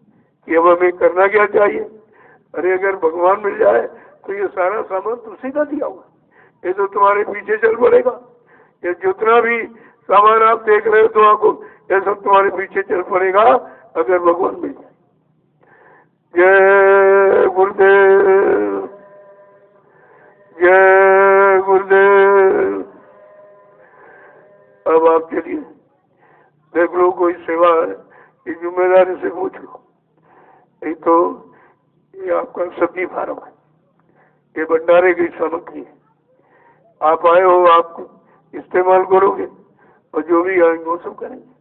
कि अब हमें करना क्या चाहिए। अरे अगर भगवान मिल जाए तो ये सारा सामान तो सीधा दिया हुआ, ये तो तुम्हारे पीछे चल पड़ेगा। ये जितना भी सामान आप देख रहे हो तो आपको ये सब तुम्हारे पीछे चल पड़ेगा, अगर भगवान मिल जाए। जय गुरुदेव, जय गुरुदेव। अब आप चलिए देख लो, कोई सेवा है, ये जिम्मेदारी से पूछ लो। नहीं तो ये आपका सब्जी फार्म है, ये भंडारे की सामग्री है। आप आए हो, आप इस्तेमाल करोगे, और जो भी आएंगे वो सब करेंगे।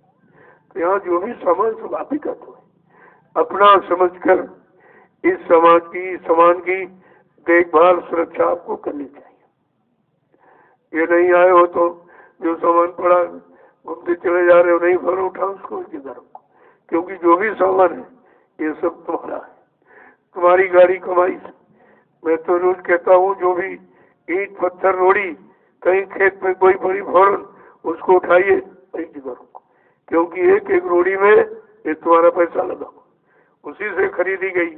तो यहाँ जो भी सामान सब आप ही करते हो। अपना समझकर इस समाज की, सामान की देखभाल, सुरक्षा आपको करनी चाहिए। ये नहीं आए हो तो जो सामान पड़ा घूमते चले जा रहे हो, नहीं भर उठा उसको किधर रखो, क्योंकि जो भी सामान है ये सब तुम्हारा है, तुम्हारी गाड़ी कमाई से। मैं तो रोज कहता हूँ, जो भी ईंट पत्थर रोड़ी कहीं खेत में कोई बड़ी फोरन, उसको उठाइए वही जगह रखो, क्योंकि एक एक रोड़ी में ये तुम्हारा पैसा लगा, उसी से खरीदी गई।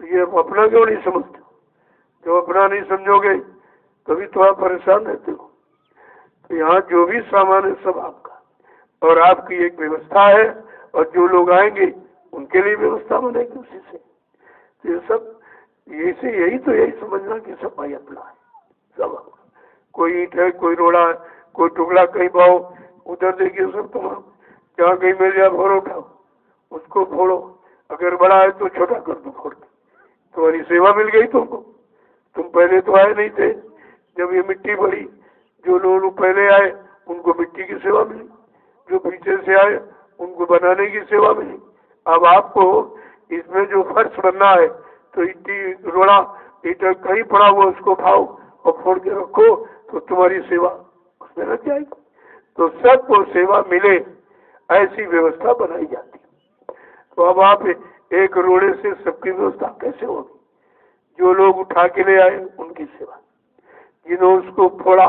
तो ये अपना क्यों नहीं समझते हो? जब अपना नहीं समझोगे तभी तो आप परेशान रहते हो। तो यहाँ जो भी सामान है सब आपका, और आपकी एक व्यवस्था है, और जो लोग आएंगे उनके लिए व्यवस्था बनेगी उसी से। तो ये सब यही समझना कि सब भाई अपना है, सब कोई ईंट है, कोई रोड़ा है, कोई टुकड़ा कहीं पाओ उधर देखिए सब तमाम, जहाँ कहीं मिल जाए फोड़ उठाओ, उसको फोड़ो, अगर बड़ा है तो छोटा कर दो फोड़ के, तुम्हारी सेवा मिल गई तुमको। तुम पहले तो आए नहीं थे, जब ये मिट्टी पड़ी, जो लोग पहले आए उनको मिट्टी की सेवा मिली, जो पीछे से आए उनको बनाने की सेवा मिली। अब आपको इसमें जो फर्श बनना है तो इट्टी रोड़ा ईटा कहीं पड़ा हुआ उसको खाओ और फोड़ के रखो, तो तुम्हारी सेवा उसमें लग जाएगी। तो सबको सेवा मिले ऐसी व्यवस्था बनाई जाती है। तो अब आप एक रोड़े से सबकी व्यवस्था कैसे होगी? जो लोग उठा के ले आए उनकी सेवा, जिन्होंने उसको फोड़ा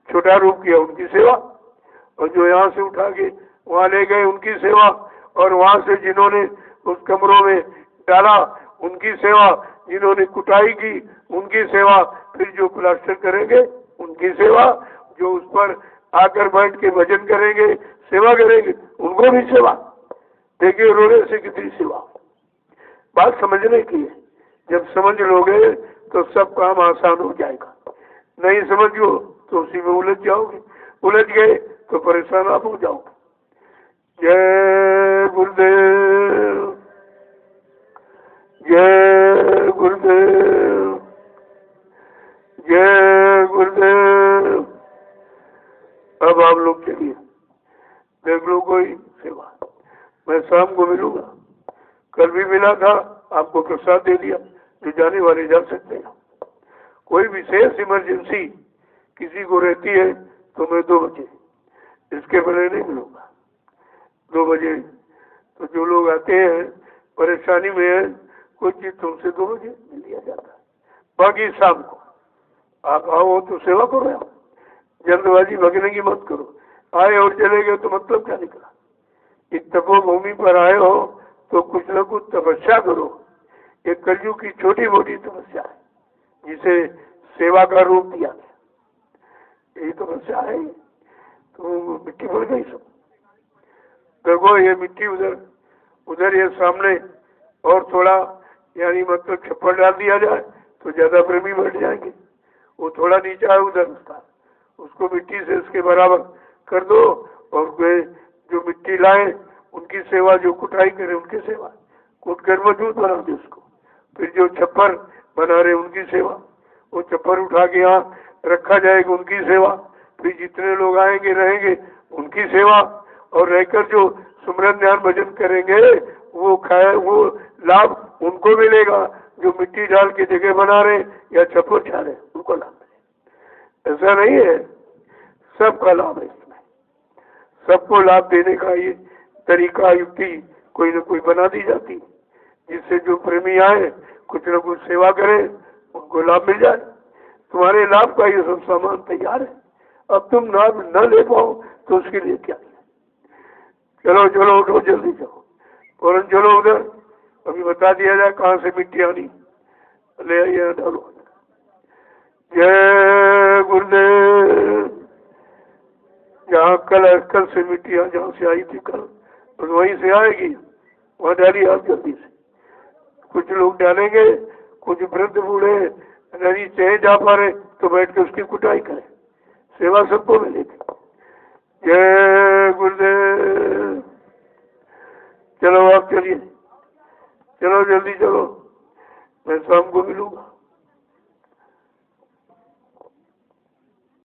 छोटा रूप किया उनकी सेवा, और जो यहाँ से उठा के वहाँ ले गए उनकी सेवा, और वहाँ से जिन्होंने उस कमरों में डाला उनकी सेवा, जिन्होंने कुटाई की उनकी सेवा, फिर जो प्लास्टर करेंगे उनकी सेवा, जो उस पर आकर बैठ के भजन करेंगे सेवा करेंगे उनको भी सेवा। देखिए रोड़े से कितनी सेवा, बात समझने की है। जब समझ लोगे तो सब काम आसान हो जाएगा, नहीं समझो तो उसी में उलझ जाओगे, उलझ गए तो परेशान आप हो जाओगे। जय गुरुदेव, जय गुरुदेव, जय गुरुदेव। अब आप लोग चलिए देख लो कोई सेवा, मैं शाम को मिलूंगा, कल भी मिला था, आपको प्रसाद दे दिया, जो जाने वाले जा सकते हैं। कोई विशेष इमरजेंसी किसी को रहती है तो मैं 2 बजे, इसके पहले नहीं मिलूंगा। 2 बजे तो जो लोग आते हैं परेशानी में है कोई चीज तुमसे 2 बजे मिल लिया जाता है। बाकी शाम को आप आओ तो सेवा करो, आप जल्दबाजी भगने की मत करो। आए और चले गए तो मतलब क्या निकला? इस तपोभूमि पर आए हो तो कुछ न कुछ तपस्या करो। एक कलयुग की छोटी मोटी तपस्या है जिसे सेवा का रूप दिया गया, यही तपस्या है। तो मिट्टी पड़ गई सब, देखो ये मिट्टी उधर उधर ये सामने और थोड़ा यानी मतलब छप्पर डाल दिया जाए तो ज्यादा प्रेमी बैठ जाएंगे। वो थोड़ा नीचा है उधर उसका, उसको मिट्टी से उसके बराबर कर दो, और वे जो मिट्टी लाए उनकी सेवा, जो कुटाई करे उनकी सेवा, कूट कर मजबूत बना दे उसको। फिर जो छप्पर बना रहे उनकी सेवा, वो छप्पर उठा के यहाँ रखा जाएगा उनकी सेवा। फिर जितने लोग आएंगे रहेंगे उनकी सेवा, और रहकर जो सुमरन ध्यान भजन करेंगे वो वो लाभ उनको मिलेगा जो मिट्टी डाल के जगह बना रहे या छप्पर छा रहे उनको लाभ मिलेगा। ऐसा नहीं है, सबका लाभ है इसमें, सबको लाभ देने का ये तरीका युक्ति कोई न कोई बना दी जाती, जिससे जो प्रेमी आए कुछ न कुछ सेवा करें उनको लाभ मिल जाए। तुम्हारे लाभ का ये सब सामान तैयार है, अब तुम लाभ न ले पाओ तो उसके लिए क्या है? चलो चलो उठो, जल्दी जाओ, फौरन चलो उधर, अभी बता दिया जाए कहाँ से मिट्टी आनी, ले आइए डालो। जय गुरुदेव। जहाँ कल से मिट्टी जहाँ से आई थी कल, तो वहीं से आएगी, वहाँ डालिए आप जल्दी से। कुछ लोग डालेंगे, कुछ वृद्ध बूढ़े नहीं चाहे जा पा रहे तो बैठ के उसकी कुटाई करें, सेवा सबको मिलेगी। जय गुरुदेव। चलो आप चलिए, चलो जल्दी चलो, मैं शाम को मिलूंगा।